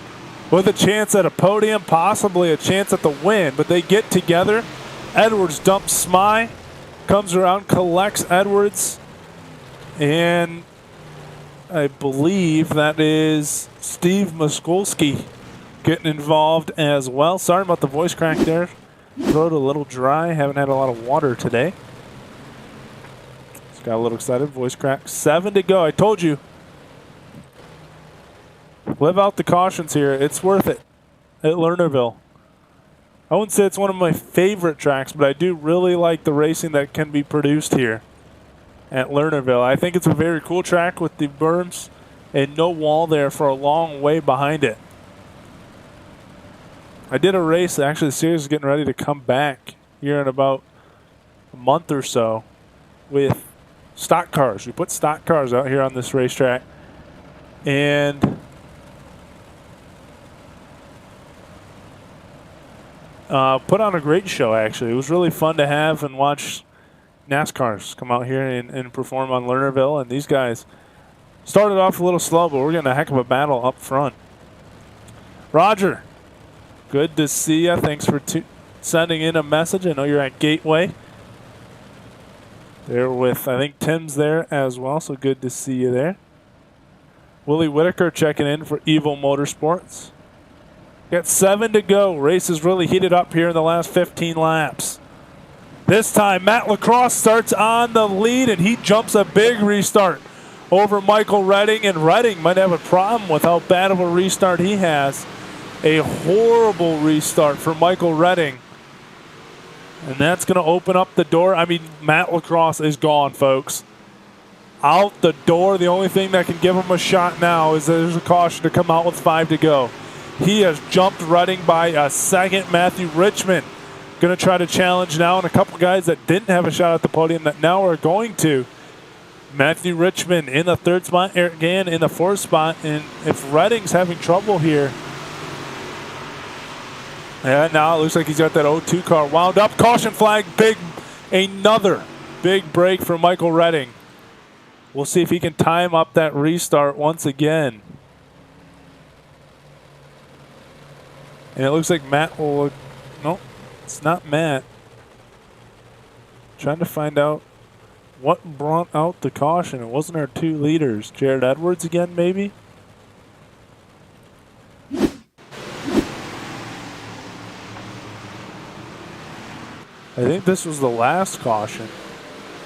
E: with a chance at a podium, possibly a chance at the win, but they get together. Edwards dumps Smye, comes around, collects Edwards, and I believe that is Steve Muskulski getting involved as well. Sorry about the voice crack there. Throat a little dry. Haven't had a lot of water today. Just got a little excited. Voice crack. 7 to go. I told you. Live out the cautions here. It's worth it at Lernerville. I wouldn't say it's one of my favorite tracks, but I do really like the racing that can be produced here at Lernerville. I think it's a very cool track with the berms and no wall there for a long way behind it. I did a race. Actually, the series is getting ready to come back here in about a month or so with stock cars. We put stock cars out here on this racetrack, and put on a great show, actually. It was really fun to have and watch NASCARs come out here and perform on Lernerville. And these guys started off a little slow, but we're getting a heck of a battle up front. Roger, good to see you. Thanks for sending in a message. I know you're at Gateway. There with, I think Tim's there as well, so good to see you there. Willie Whitaker checking in for Evo Motorsports. Got 7 to go. Race is really heated up here in the last 15 laps. This time, Matt Lacrosse starts on the lead, and he jumps a big restart. over Michael Redding, and Redding might have a problem with how bad of a restart he has. A horrible restart for Michael Redding. And that's going to open up the door. I mean, Matt Lacrosse is gone, folks. Out the door. The only thing that can give him a shot now is there's a caution to come out with 5 to go. He has jumped Redding by a second. Matthew Richmond going to try to challenge now, and a couple guys that didn't have a shot at the podium that now are going to. Matthew Richmond in the 3rd spot, Eric Gann in the 4th spot, and if Redding's having trouble here, yeah, now it looks like he's got that 0-2 car wound up. Caution flag, another big break for Michael Redding. We'll see if he can time up that restart once again. And it looks like Matt will look, nope, it's not Matt. Trying to find out what brought out the caution. It wasn't our 2 leaders. Jared Edwards again, maybe? I think this was the last caution,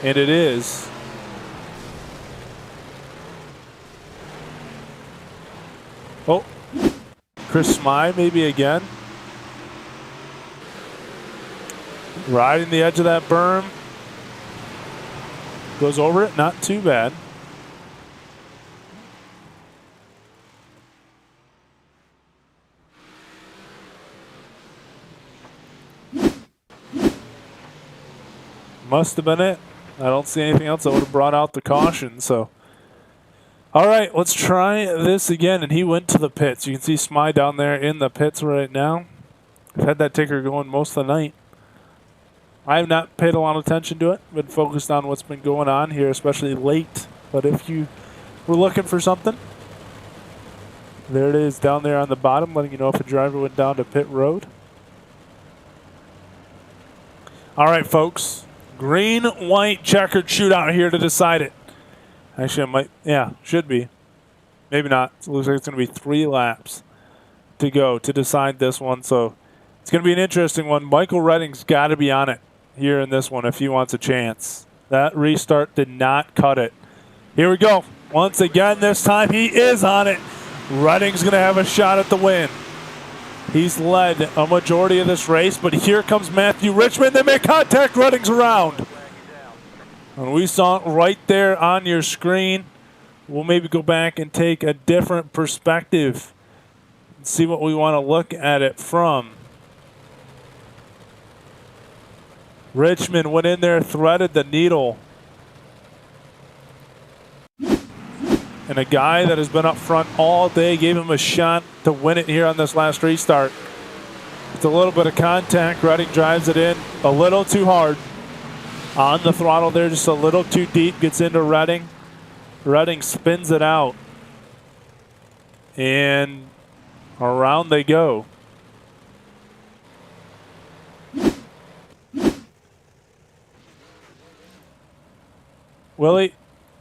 E: and it is. Oh, Chris Smythe maybe again. Riding the edge of that berm. Goes over it, not too bad. Must have been it. I don't see anything else that would have brought out the caution. So, all right, let's try this again. And he went to the pits. You can see Smythe down there in the pits right now. I've had that ticker going most of the night. I have not paid a lot of attention to it. Been focused on what's been going on here, especially late. But if you were looking for something, there it is down there on the bottom, letting you know if a driver went down to pit road. All right, folks. Green-white checkered shootout here to decide it. Actually, I might, yeah, should be. Maybe not. It looks like it's going to be 3 laps to go to decide this one. So it's going to be an interesting one. Michael Redding's got to be on it here in this one if he wants a chance. That restart did not cut it. Here we go. Once again, this time he is on it. Redding's going to have a shot at the win. He's led a majority of this race, but here comes Matthew Richmond. They make contact. Redding's around. And we saw it right there on your screen. We'll maybe go back and take a different perspective and see what we want to look at it from. Richmond went in there, threaded the needle. And a guy that has been up front all day gave him a shot to win it here on this last restart. It's a little bit of contact. Redding drives it in a little too hard. On the throttle there, just a little too deep. Gets into Redding. Redding spins it out. And around they go. Willie,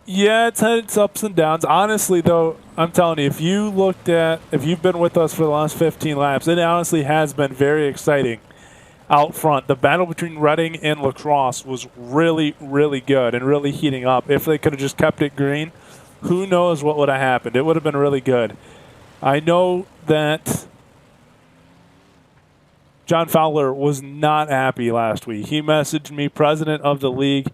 E: yeah, it's had its ups and downs. Honestly, though, I'm telling you, if you've been with us for the last 15 laps, it honestly has been very exciting out front. The battle between Redding and Lacrosse was really, really good and really heating up. If they could have just kept it green, who knows what would have happened. It would have been really good. I know that John Fowler was not happy last week. He messaged me, president of the league,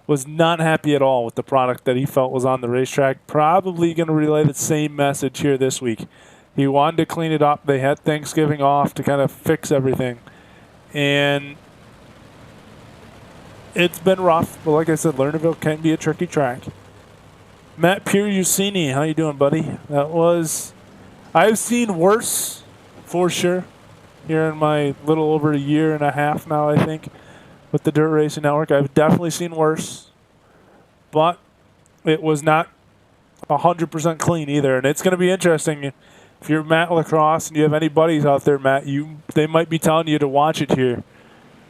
E: was not happy at all with the product that he felt was on the racetrack. Probably going to relay the same message here this week. He wanted to clean it up. They had Thanksgiving off to kind of fix everything. And it's been rough. But like I said, Lernerville can be a tricky track. Matt Pierusini, how you doing, buddy? I've seen worse, for sure, here in my little over a year and a half now, I think, with the Dirt Racing Network. I've definitely seen worse, but it was not 100% clean either. And it's going to be interesting. If you're Matt Lacrosse and you have any buddies out there, Matt, they might be telling you to watch it here.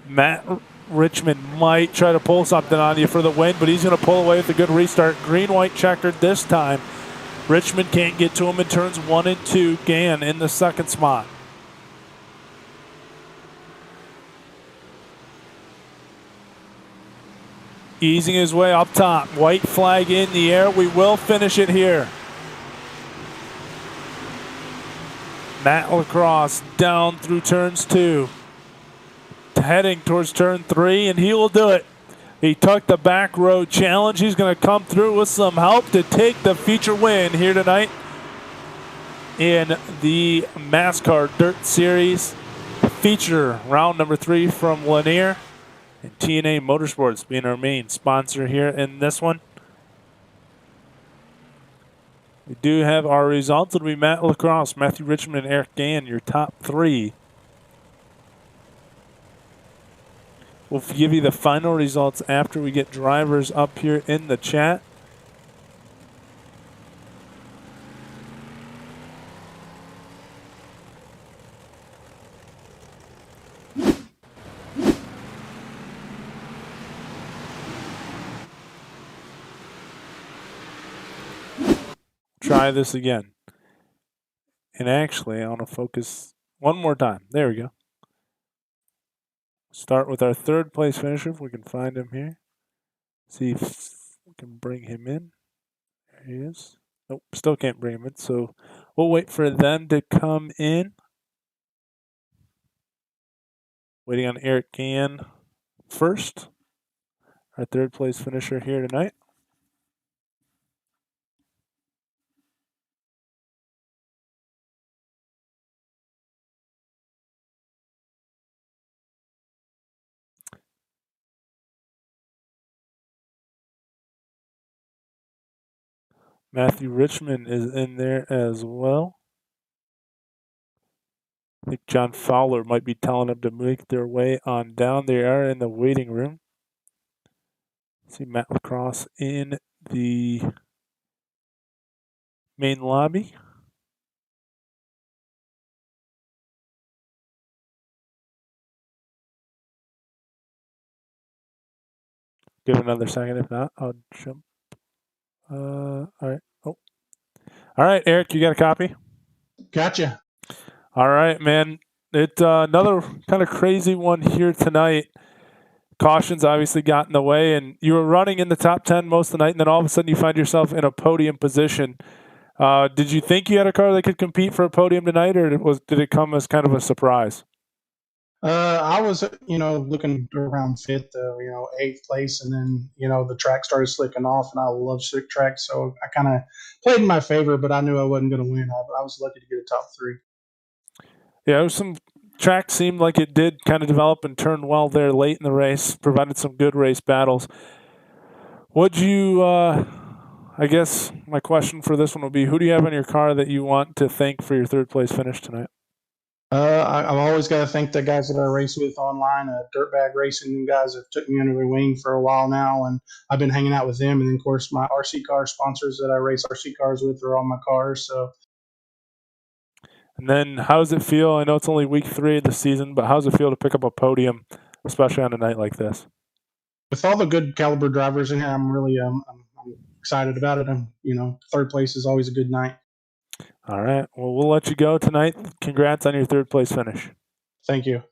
E: Matt Richmond might try to pull something on you for the win, but he's going to pull away with a good restart. Green-white checkered this time. Richmond can't get to him in turns 1 and 2. Gann in the 2nd spot. easing his way up top. White flag in the air. We will finish it here. Matt Lacrosse down through turns 2. Heading towards turn 3, and he will do it. He took the back road challenge. He's going to come through with some help to take the feature win here tonight in the MASCAR Dirt Series. Feature round number 3 from Lanier. And TNA Motorsports being our main sponsor here in this one. We do have our results. It'll be Matt Lacrosse, Matthew Richmond, and Eric Gann, your top 3. We'll give you the final results after we get drivers up here in the chat. Try this again. And actually, I want to focus one more time. There we go. Start with our 3rd place finisher, if we can find him here. See if we can bring him in. There he is. Nope, still can't bring him in, so we'll wait for them to come in. Waiting on Eric Gann first. Our 3rd place finisher here tonight. Matthew Richmond is in there as well. I think John Fowler might be telling them to make their way on down. They are in the waiting room. See Matt Lacrosse in the main lobby. Give it another second. If not, I'll jump. All right. Oh. All right, Eric, you got a copy?
F: Gotcha.
E: All right, man. It's another kind of crazy one here tonight. Cautions obviously got in the way, and you were running in the top 10 most of the night, and then all of a sudden you find yourself in a podium position. Did you think you had a car that could compete for a podium tonight, or did it come as kind of a surprise?
F: I was, looking around 5th, 8th place, and then, the track started slicking off, and I love slick tracks, so I kind of played in my favor, but I knew I wasn't going to win. I was lucky to get a top 3.
E: Yeah, it was some track seemed like it did kind of develop and turn well there late in the race, provided some good race battles. Would you, I guess my question for this one would be, who do you have in your car that you want to thank for your 3rd place finish tonight?
F: I've always got to thank the guys that I race with online, Dirtbag Racing guys that took me under their wing for a while now, and I've been hanging out with them. And then, of course, my RC car sponsors that I race RC cars with are on my cars. So.
E: And then how does it feel? I know it's only week 3 of the season, but how does it feel to pick up a podium, especially on a night like this?
F: With all the good caliber drivers in here, I'm really I'm excited about it. 3rd place is always a good night.
E: All right. Well, we'll let you go tonight. Congrats on your 3rd place finish.
F: Thank you.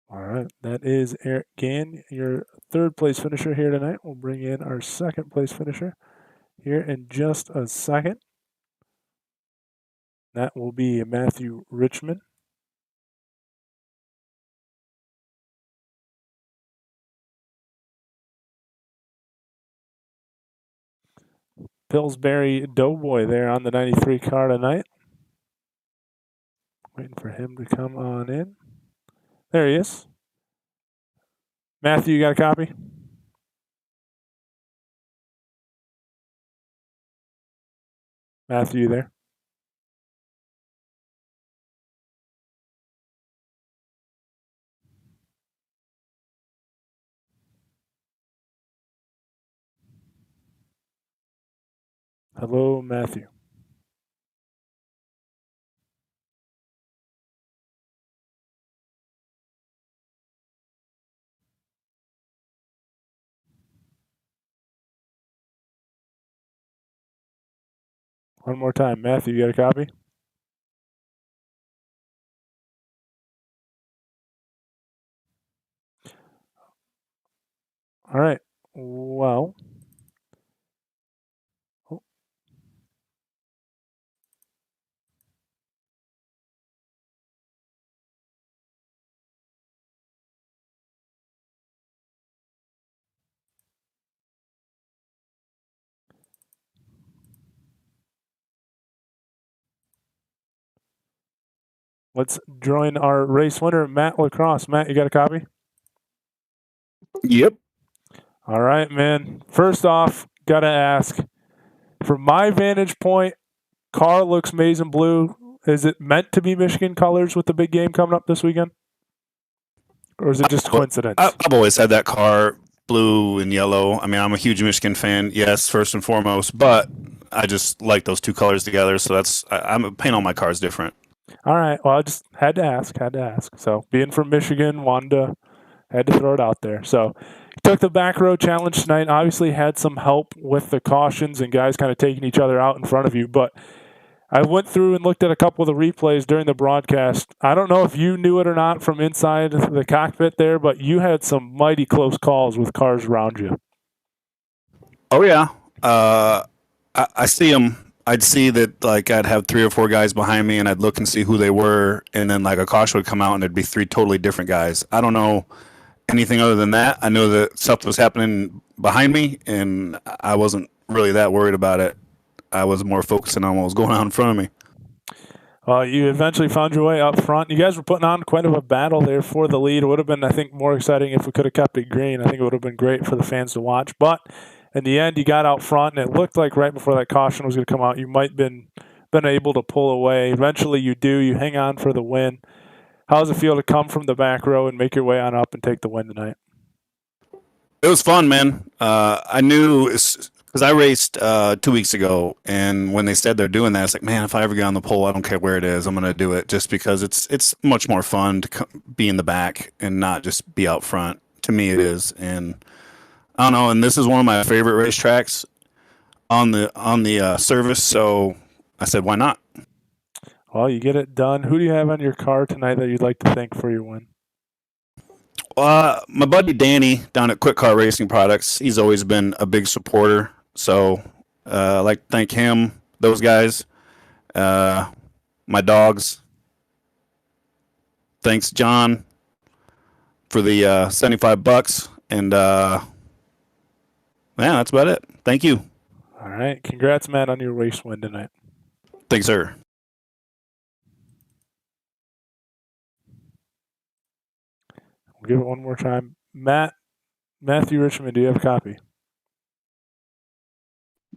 E: All right. That is Eric Gann, your 3rd place finisher here tonight. We'll bring in our 2nd place finisher here in just a second. That will be Matthew Richmond. Pillsbury Doughboy there on the 93 car tonight. Waiting for him to come on in. There he is. Matthew, you got a copy? Matthew, you there? Hello, Matthew. One more time. Matthew, you got a copy? All right. Well, let's join our race winner, Matt Lacrosse. Matt, you got a copy?
G: Yep.
E: All right, man. First off, got to ask, from my vantage point, car looks maize and blue. Is it meant to be Michigan colors with the big game coming up this weekend? Or is it just coincidence?
G: I've always had that car blue and yellow. I mean, I'm a huge Michigan fan, yes, first and foremost, but I just like those two colors together. So I'm paint all my cars different.
E: All right. Well, I just had to ask. So being from Michigan, had to throw it out there. So you took the back row challenge tonight. Obviously had some help with the cautions and guys kind of taking each other out in front of you. But I went through and looked at a couple of the replays during the broadcast. I don't know if you knew it or not from inside the cockpit there, but you had some mighty close calls with cars around you.
G: Oh, yeah. I see them. I'd see that, like, I'd have 3 or 4 guys behind me, and I'd look and see who they were, and then, like, a caution would come out, and it'd be 3 totally different guys. I don't know anything other than that. I know that stuff was happening behind me, and I wasn't really that worried about it. I was more focusing on what was going on in front of me.
E: You eventually found your way up front. You guys were putting on quite a battle there for the lead. It would have been, I think, more exciting if we could have kept it green. I think it would have been great for the fans to watch. But in the end, you got out front, and it looked like right before that caution was going to come out, you might been able to pull away. Eventually, you do. You hang on for the win. How does it feel to come from the back row and make your way on up and take the win tonight?
G: It was fun, man. I knew because I raced 2 weeks ago, and when they said they're doing that, it's like, man, if I ever get on the pole, I don't care where it is, I'm going to do it, just because it's much more fun to be in the back and not just be out front. To me, it is, and I don't know. And this is one of my favorite racetracks on the service, so I said, why not?
E: Well, you get it done. Who do you have on your car tonight that you'd like to thank for your win?
G: My buddy Danny down at Quick Car Racing Products, he's always been a big supporter. So I'd like to thank him, those guys, my dogs. Thanks, John, for the $75. And yeah, that's about it. Thank you.
E: All right. Congrats, Matt, on your race win tonight.
G: Thanks, sir.
E: We'll give it one more time. Matthew Richmond, do you have a copy?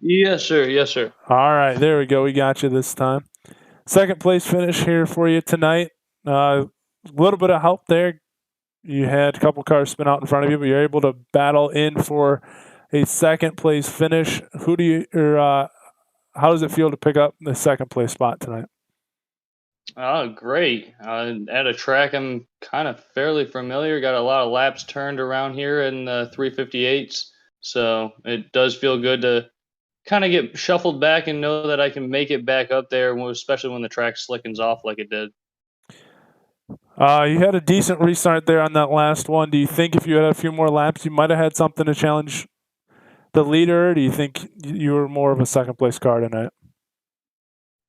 H: Yes, sir. Yes, sir.
E: All right. There we go. We got you this time. Second place finish here for you tonight. A little bit of help there. You had a couple cars spin out in front of you, but you're able to battle in for a second place finish. How does it feel to pick up the second place spot tonight?
H: Oh, great. At a track I'm kind of fairly familiar. Got a lot of laps turned around here in the 358s. So it does feel good to kind of get shuffled back and know that I can make it back up there, especially when the track slickens off like it did.
E: You had a decent restart there on that last one. Do you think if you had a few more laps, you might have had something to challenge the leader? Or do you think you were more of a second place car tonight?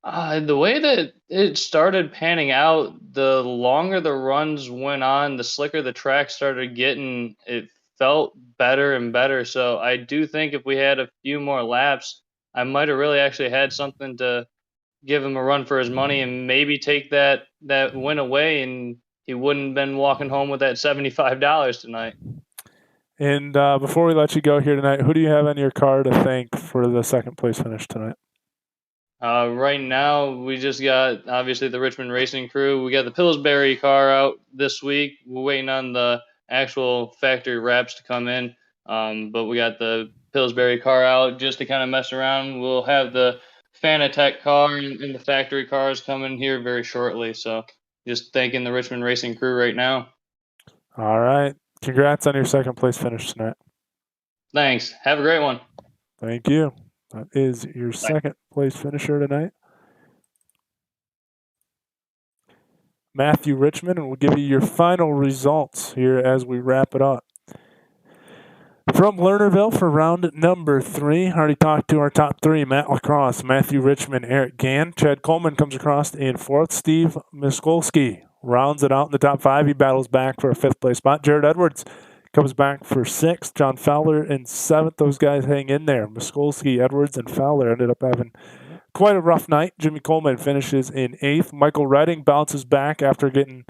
H: The way that it started panning out, the longer the runs went on, the slicker the track started getting. It felt better and better. So I do think if we had a few more laps, I might have really actually had something to give him a run for his money and maybe take that win away, and he wouldn't have been walking home with that $75 tonight.
E: And before we let you go here tonight, who do you have on your car to thank for the second place finish tonight?
H: Right now, we just got, obviously, the Richmond Racing crew. We got the Pillsbury car out this week. We're waiting on the actual factory wraps to come in. But we got the Pillsbury car out just to kind of mess around. We'll have the Fanatec car and the factory cars coming here very shortly. So just thanking the Richmond Racing crew right now.
E: All right. Congrats on your second place finish tonight.
H: Thanks. Have a great one.
E: Thank you. That is your second place finisher tonight, Matthew Richmond, and we'll give you your final results here as we wrap it up. From Lernerville for round number 3, already talked to our top 3, Matt Lacrosse, Matthew Richmond, Eric Gann. Chad Coleman comes across in 4th. Steve Miskolski rounds it out in the top 5. He battles back for a 5th place spot. Jared Edwards comes back for 6th. John Fowler in 7th. Those guys hang in there. Miskolski, Edwards, and Fowler ended up having quite a rough night. Jimmy Coleman finishes in 8th. Michael Redding bounces back after getting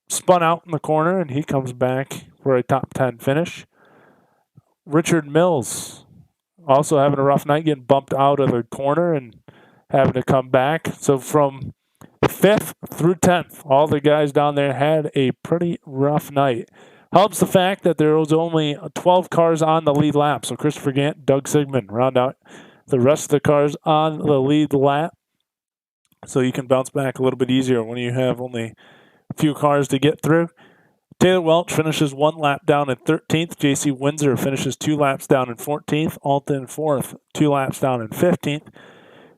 E: spun out in the corner, and he comes back for a top 10 finish. Richard Mills also having a rough night, getting bumped out of the corner and having to come back. So from 5th through 10th, all the guys down there had a pretty rough night. Helps the fact that there was only 12 cars on the lead lap. So Christopher Gant, Doug Sigmund round out the rest of the cars on the lead lap. So you can bounce back a little bit easier when you have only a few cars to get through. Taylor Welch finishes 1 lap down in 13th. J.C. Windsor finishes 2 laps down in 14th. Alton 4th, 2 laps down in 15th.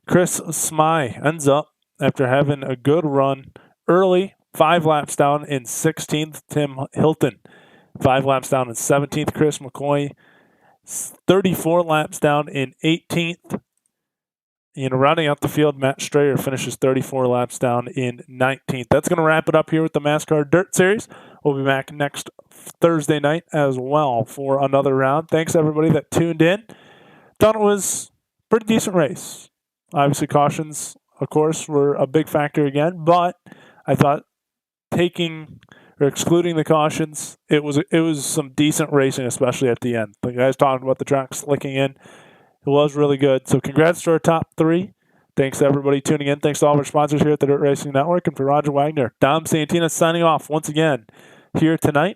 E: Chris Smy ends up, after having a good run early, 5 laps down in 16th. Tim Hilton, 5 laps down in 17th. Chris McCoy, 34 laps down in 18th. And rounding out the field, Matt Strayer finishes 34 laps down in 19th. That's going to wrap it up here with the MASCAR Dirt Series. We'll be back next Thursday night as well for another round. Thanks, everybody that tuned in. Thought it was a pretty decent race. Obviously, cautions, of course, were a big factor again, but I thought taking or excluding the cautions, it was some decent racing, especially at the end. The guys talking about the track slicking in. It was really good. So congrats to our top 3. Thanks to everybody tuning in. Thanks to all of our sponsors here at the Dirt Racing Network. And for Roger Wagner, Dom Santina signing off once again here tonight